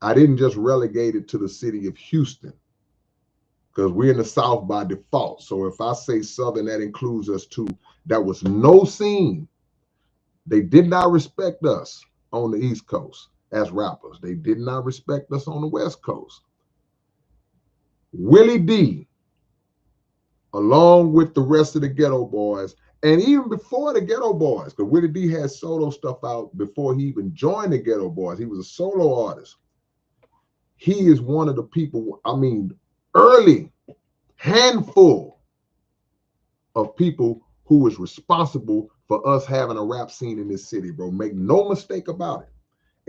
I didn't just relegate it to the city of Houston because we're in the South by default. So if I say Southern, that includes us too. There was no scene. They did not respect us on the East Coast as rappers. They did not respect us on the West Coast. Willie D, along with the rest of the Ghetto Boys, and even before the Ghetto Boys, because Willie D had solo stuff out before he even joined the Ghetto Boys. He was a solo artist. He is one of the people, I mean, early handful of people who is responsible for us having a rap scene in this city, bro. Make no mistake about it.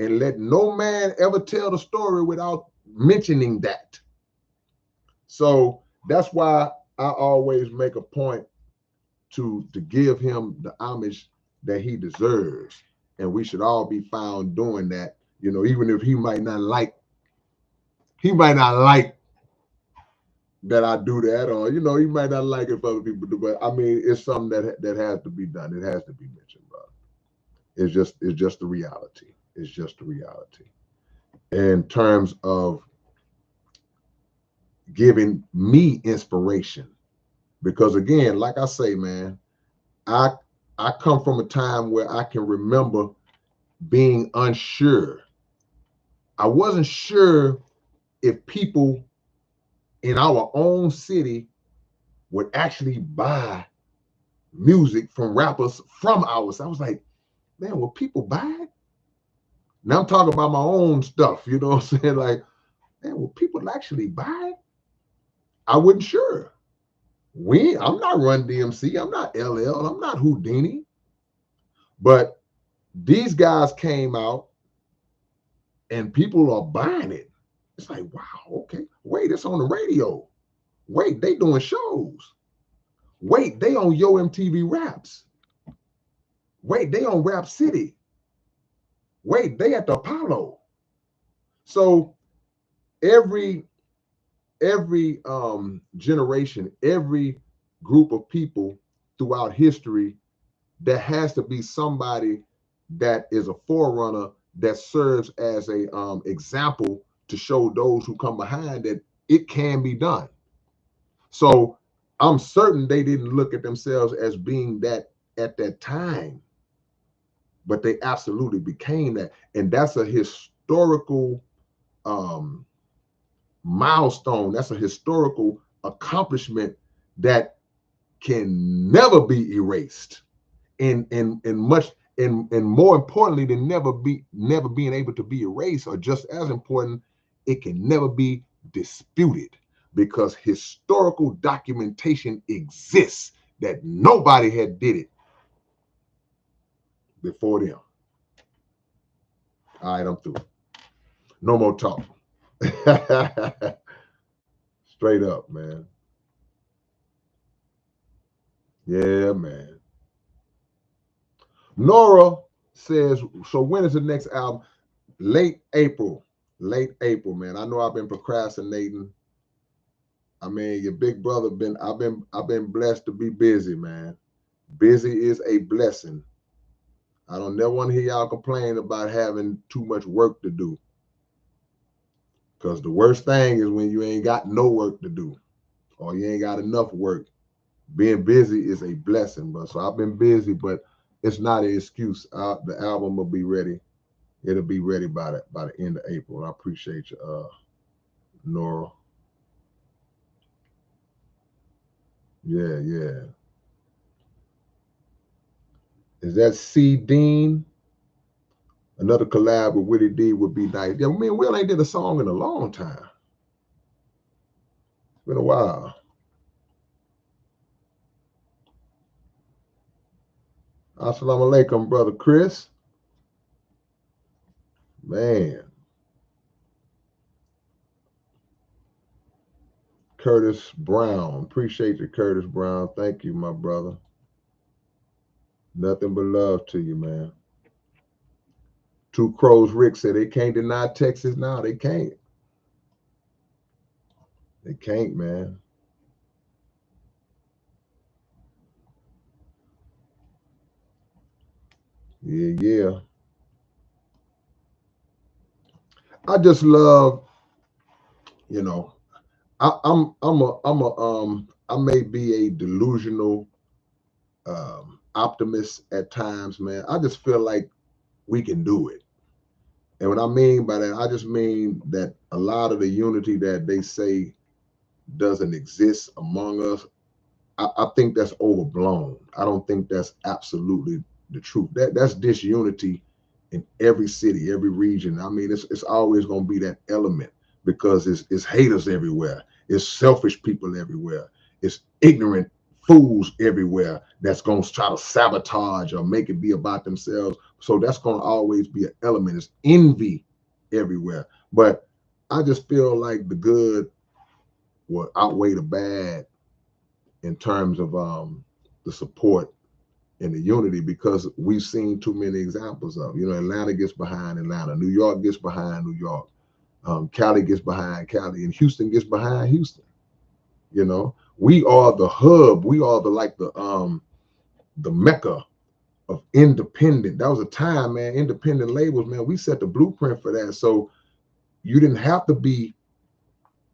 And let no man ever tell the story without mentioning that. So that's why I always make a point to give him the homage that he deserves. And we should all be found doing that, you know, even if he might not like that I do that, or you know, he might not like it if other people do, but I mean, it's something that has to be done. It has to be mentioned, bro. It's just the reality. It's just the reality. In terms of giving me inspiration Because again, like I say, man, I I come from a time where I can remember being unsure. I wasn't sure if people in our own city would actually buy music from rappers from ours. I was like, man, will people buy it? Now I'm talking about my own stuff, you know what I'm saying? Like, man, will people actually buy it? I wasn't sure. I'm not Run DMC, I'm not LL, I'm not Houdini. But these guys came out and people are buying it. It's like, wow, okay. Wait, it's on the radio. Wait, they doing shows. Wait, they on Yo MTV Raps. Wait, they on Rap City. Wait, they at the Apollo. So every generation, every group of people throughout history, there has to be somebody that is a forerunner that serves as a example to show those who come behind that it can be done. So I'm certain they didn't look at themselves as being that at that time, but they absolutely became that. And that's a historical um, milestone. That's a historical accomplishment that can never be erased. And much and more importantly than never being able to be erased, or just as important, it can never be disputed because historical documentation exists that nobody had did it before them. All right, I'm through. No more talk. Straight up, man. Yeah, man. Nora says, so when is the next album? Late April. Late April, man. I know I've been procrastinating. I mean, your big brother I've been blessed to be busy, man. Busy is a blessing. I don't never want to hear y'all complain about having too much work to do. Because the worst thing is when you ain't got no work to do or you ain't got enough work. Being busy is a blessing, but so I've been busy, but it's not an excuse. The album will be ready. It'll be ready by the end of April. I appreciate you, Nora. Yeah, yeah. Is that C Dean? Another collab with Willie D would be nice. Yeah, me and Will ain't did a song in a long time. It's been a while. Assalamu alaikum, brother Chris. Man. Curtis Brown. Appreciate you, Curtis Brown. Thank you, my brother. Nothing but love to you, man. Two Crows Rick said they can't deny Texas now. They can't. They can't, man. Yeah, yeah. I just love, you know, I may be a delusional optimist at times, man. I just feel like we can do it. And what I mean by that, I just mean that a lot of the unity that they say doesn't exist among us, I think that's overblown. I don't think that's absolutely the truth. That's disunity in every city, every region. I mean, it's always going to be that element because it's haters everywhere. It's selfish people everywhere. It's ignorant fools everywhere that's going to try to sabotage or make it be about themselves. So that's going to always be an element. It's envy everywhere. But I just feel like the good will outweigh the bad in terms of the support and the unity, because we've seen too many examples of, Atlanta gets behind Atlanta, New York gets behind New York, Cali gets behind Cali, and Houston gets behind Houston. We are the hub. We are the mecca of independent. That was a time, man. Independent labels, man. We set the blueprint for that. So you didn't have to be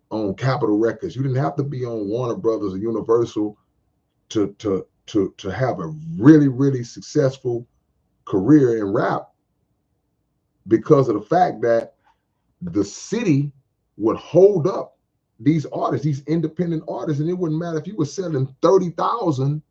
on Capitol Records. You didn't have to be on Warner Brothers or Universal to have a really, really successful career in rap because of the fact that the city would hold up these artists, these independent artists, and it wouldn't matter if you were selling 30,000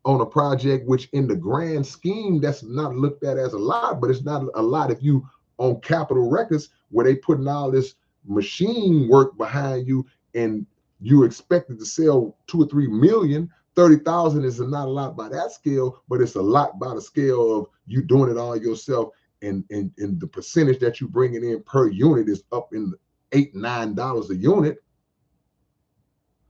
on a project, which in the grand scheme, that's not looked at as a lot, but it's not a lot if you on Capitol Records where they putting all this machine work behind you and you expected to sell 2 or 3 million. 30,000 is not a lot by that scale, but it's a lot by the scale of you doing it all yourself, and the percentage that you bringing in per unit is up in $8-9 a unit.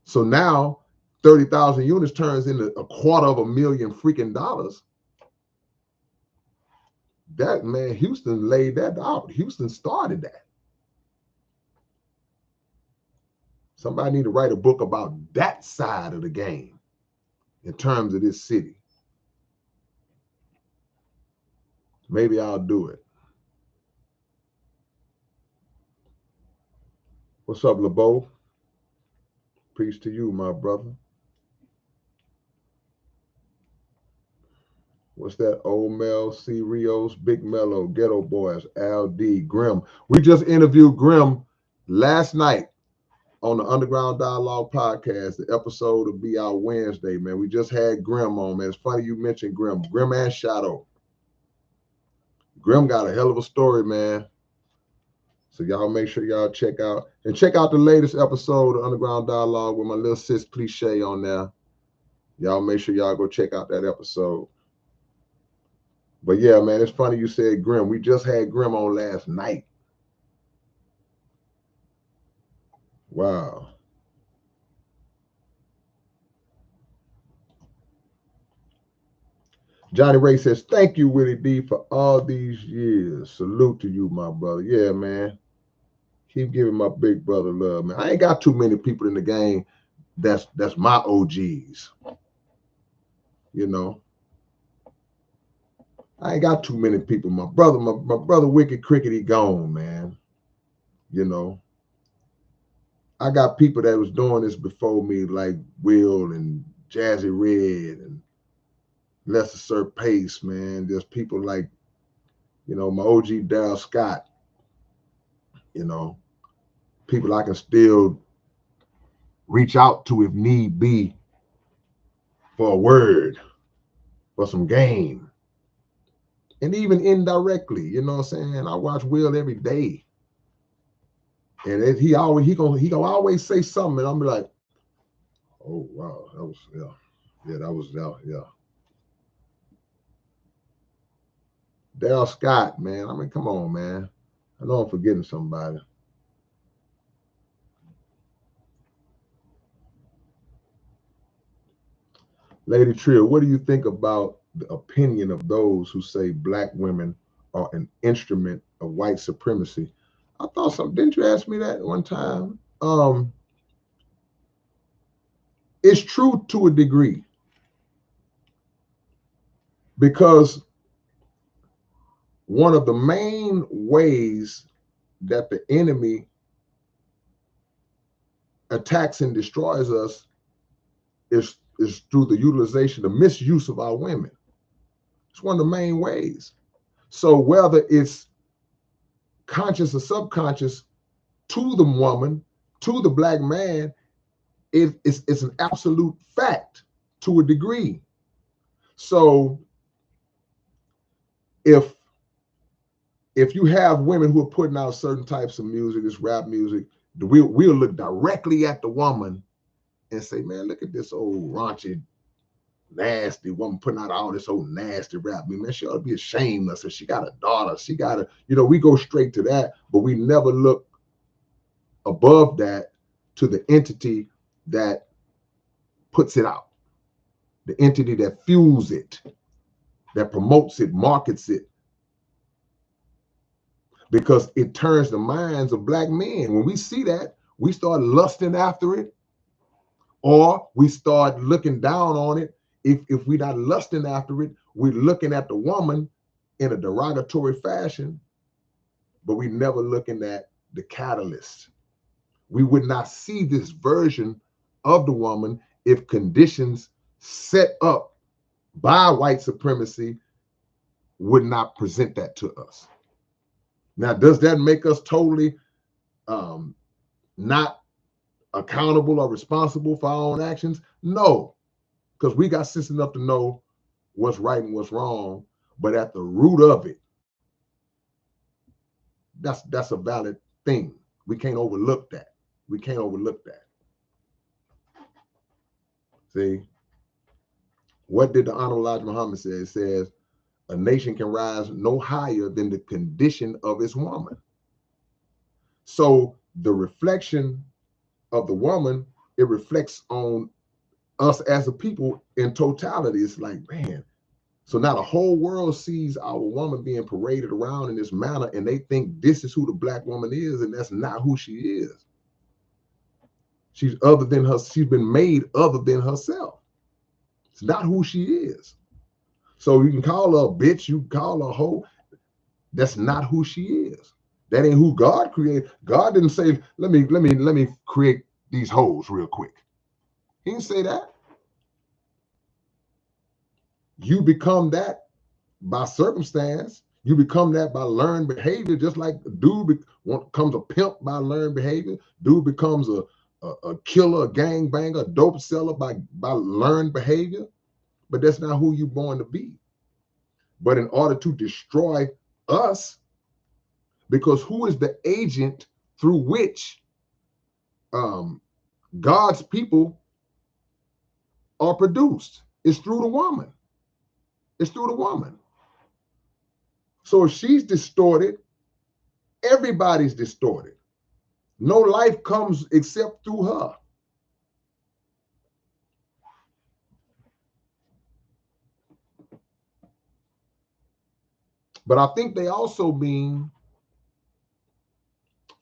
So now 30,000 units turns into $250,000 freaking dollars. That, man, Houston laid that out. Houston started that. Somebody need to write a book about that side of the game in terms of this city. Maybe I'll do it. What's up, LeBeau? Peace to you, my brother. What's that? Old Mel, C. Rios, Big Mello, Ghetto Boys, Al D, Grim. We just interviewed Grim last night on the Underground Dialogue podcast. The episode will be out Wednesday, man. We just had Grim on, man. It's funny you mentioned Grim. Grim and Shadow. Grim got a hell of a story, man. So y'all make sure y'all check out the latest episode of Underground Dialogue with my little sis Cliche on there. Y'all make sure y'all go check out that episode. But yeah, man, it's funny you said Grim. We just had Grim on last night. Wow. Johnny Ray says, thank you, Willie D, for all these years. Salute to you, my brother. Yeah, man. Keep giving my big brother love, man. I ain't got too many people in the game that's my OGs. You know. I ain't got too many people. My brother Wicked Cricket, he gone, man. You know. I got people that was doing this before me, like Will and Jazzy Red and Lester Sir Pace, man. There's people like, you know, my OG Daryl Scott, you know, people I can still reach out to if need be for a word, for some game. And even indirectly, you know what I'm saying? I watch Will every day. And he gonna always say something, and I'm like, oh wow, that was yeah. Daryl Scott, man. I mean, come on, man. I know I'm forgetting somebody. Lady Trill, what do you think about the opinion of those who say black women are an instrument of white supremacy? I thought something. Didn't you ask me that one time? It's true to a degree because one of the main ways that the enemy attacks and destroys us is through the utilization, the misuse of our women. It's one of the main ways. So whether it's conscious or subconscious to the woman, to the black man, it's an absolute fact to a degree. So if you have women who are putting out certain types of music, this rap music, we'll look directly at the woman and say, man, look at this old raunchy, nasty woman putting out all this old nasty rap. I mean, man, she ought to be ashamed of us. She got a daughter. She got we go straight to that, but we never look above that to the entity that puts it out, the entity that fuels it, that promotes it, markets it, because it turns the minds of black men. When we see that, we start lusting after it, or we start looking down on it. If we're not lusting after it, we're looking at the woman in a derogatory fashion, but we never looking at the catalyst. We would not see this version of the woman if conditions set up by white supremacy would not present that to us. Now, does that make us totally not accountable or responsible for our own actions? No, because we got sense enough to know what's right and what's wrong. But at the root of it, that's a valid thing. We can't overlook that. We can't overlook that. See, what did the Honorable Elijah Muhammad say? It says, a nation can rise no higher than the condition of its woman. So the reflection of the woman, it reflects on us as a people in totality. It's like, man, so now the whole world sees our woman being paraded around in this manner, and they think this is who the black woman is, and that's not who she is. She's other than her. She's been made other than herself. It's not who she is. So you can call her a bitch, you can call her a hoe. That's not who she is. That ain't who God created. God didn't say, let me create these hoes real quick. He didn't say that. You become that by circumstance. You become that by learned behavior, just like a dude becomes a pimp by learned behavior. Dude becomes a killer, a gangbanger, a dope seller by learned behavior. But that's not who you're born to be. But in order to destroy us, because who is the agent through which God's people are produced? It's through the woman. It's through the woman. So if she's distorted, everybody's distorted. No life comes except through her. But I think they also mean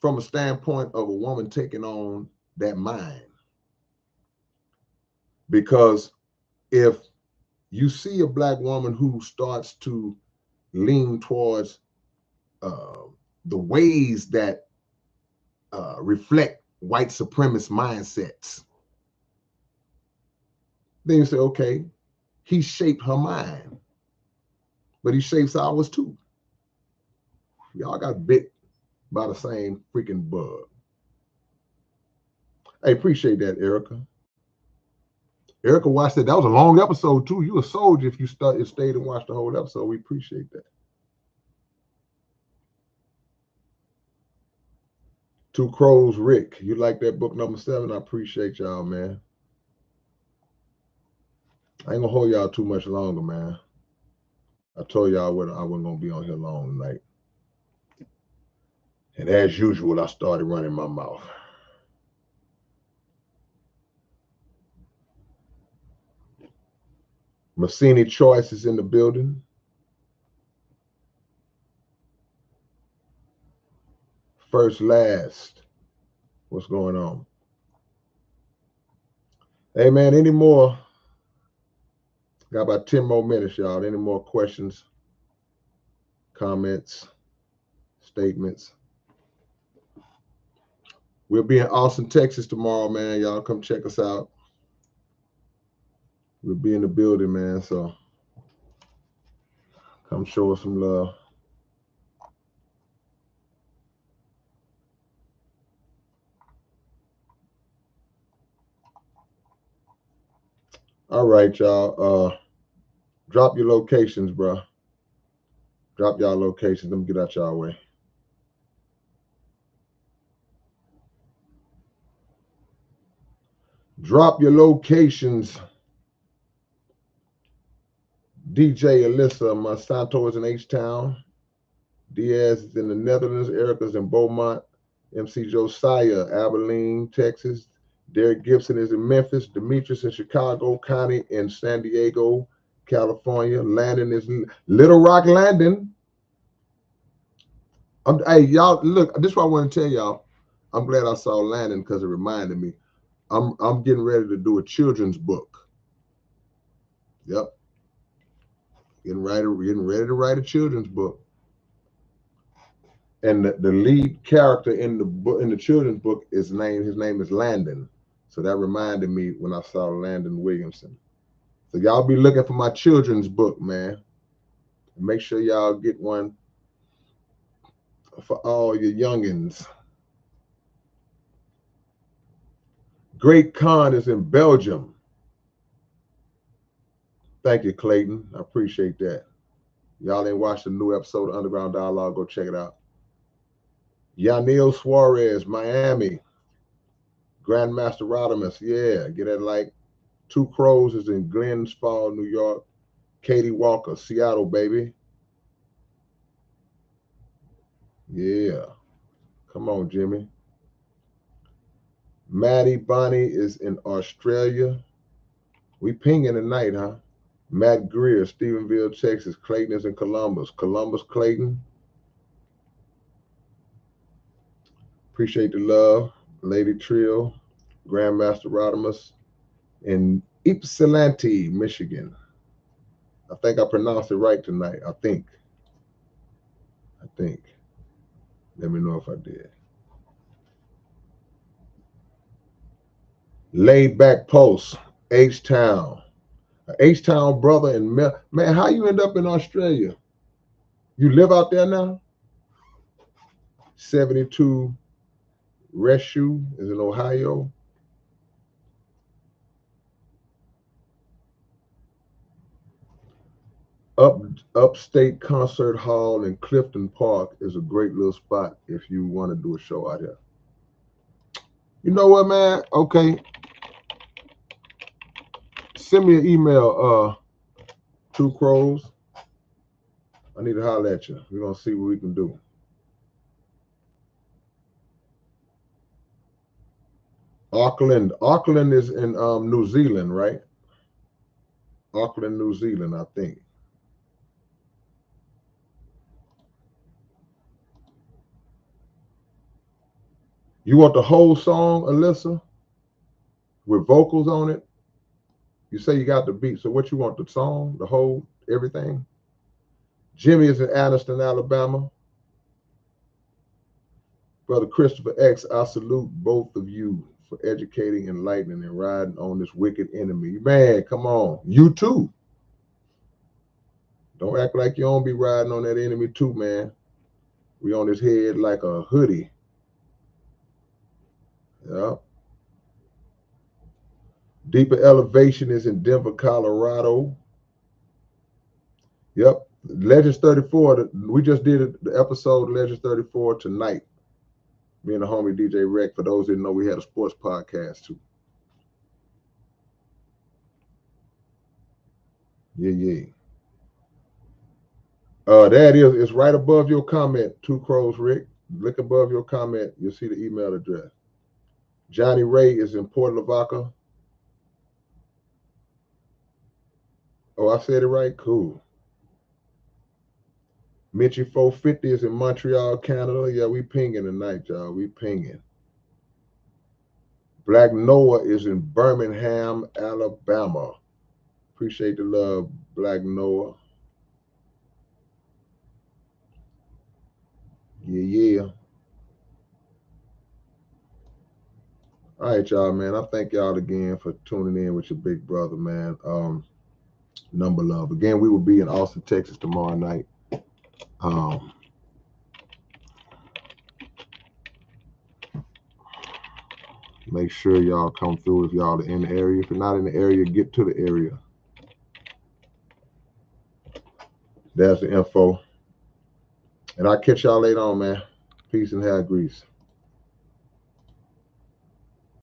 from a standpoint of a woman taking on that mind. Because if you see a black woman who starts to lean towards the ways that reflect white supremacist mindsets, then you say, okay, he shaped her mind, but he shapes ours too. Y'all got bit by the same freaking bug. I appreciate that, Erica. Erica watched it. That was a long episode too. You a soldier if you stayed and watched the whole episode. We appreciate that. Two Crows Rick, you like that book number 7? I appreciate y'all, man. I ain't gonna hold y'all too much longer, man. I told y'all I wasn't gonna be on here long tonight. And as usual, I started running my mouth. Massini Choice is in the building. First Last, what's going on? Hey, man, any more? Got about 10 more minutes, y'all. Any more questions, comments, statements? We'll be in Austin, Texas tomorrow, man. Y'all come check us out. We'll be in the building, man. So come show us some love. All right, y'all. Drop your locations, bro. Drop y'all locations. Let me get out y'all way. Drop your locations. DJ Alyssa Monsanto is in H-Town. Diaz is in the Netherlands. Erica's in Beaumont. MC Josiah, Abilene, Texas. Derek Gibson is in Memphis. Demetrius in Chicago. Connie in San Diego, California. Landon is in Little Rock, Landon. Hey, y'all, look, this is what I want to tell y'all. I'm glad I saw Landon because it reminded me. I'm getting ready to do a children's book. Yep. Getting ready to write a children's book. And the lead character in the book, in the children's book, his name is Landon. So that reminded me when I saw Landon Williamson. So y'all be looking for my children's book, man. Make sure y'all get one for all your youngins. Great Khan is in Belgium. Thank you, Clayton. I appreciate that. Y'all ain't watched the new episode of Underground Dialogue, go check it out. Yanil Suarez, Miami. Grandmaster Rodimus, yeah. Get it like Two Crows is in Glens Falls, New York. Katie Walker, Seattle, baby. Yeah. Come on, Jimmy. Maddie Bonnie is in Australia. We pinging tonight, huh? Matt Greer, Stephenville, Texas. Clayton is in Columbus. Columbus, Clayton. Appreciate the love. Lady Trill, Grandmaster Rodimus in Ypsilanti, Michigan. I think I pronounced it right tonight. I think. Let me know if I did. Laid Back Post, H-Town. H-Town brother and man, how you end up in Australia? You live out there now? 72 Reshu is in Ohio. Upstate Concert Hall in Clifton Park is a great little spot if you want to do a show out here. You know what, man? Okay. Send me an email, Two Crows. I need to holler at you. We're going to see what we can do. Auckland is in New Zealand, right? Auckland, New Zealand, I think. You want the whole song, Alyssa, with vocals on it? You say you got the beat, so what you want, the song, the whole, everything? Jimmy is in Anniston, Alabama. Brother Christopher X, I salute both of you for educating, enlightening, and riding on this wicked enemy. Man, come on. You too. Don't act like you don't be riding on that enemy too, man. We on his head like a hoodie. Yeah. Deeper Elevation is in Denver, Colorado. Yep. Legends 34. We just did the episode Legends 34 tonight. Me and the homie DJ Rec. For those that didn't know, we had a sports podcast too. Yeah. There it is. It's right above your comment, Two Crows Rick. Look above your comment. You'll see the email address. Johnny Ray is in Port Lavaca. Oh, I said it right? Cool. Mitchie 450 is in Montreal, Canada. Yeah, we pinging tonight, y'all. We pinging. Black Noah is in Birmingham, Alabama. Appreciate the love, Black Noah. Yeah. All right, y'all, man. I thank y'all again for tuning in with your big brother, man. Number love. Again, we will be in Austin, Texas tomorrow night. Make sure y'all come through if y'all are in the area. If you're not in the area, get to the area. There's the info. And I'll catch y'all later on, man. Peace and hair grease.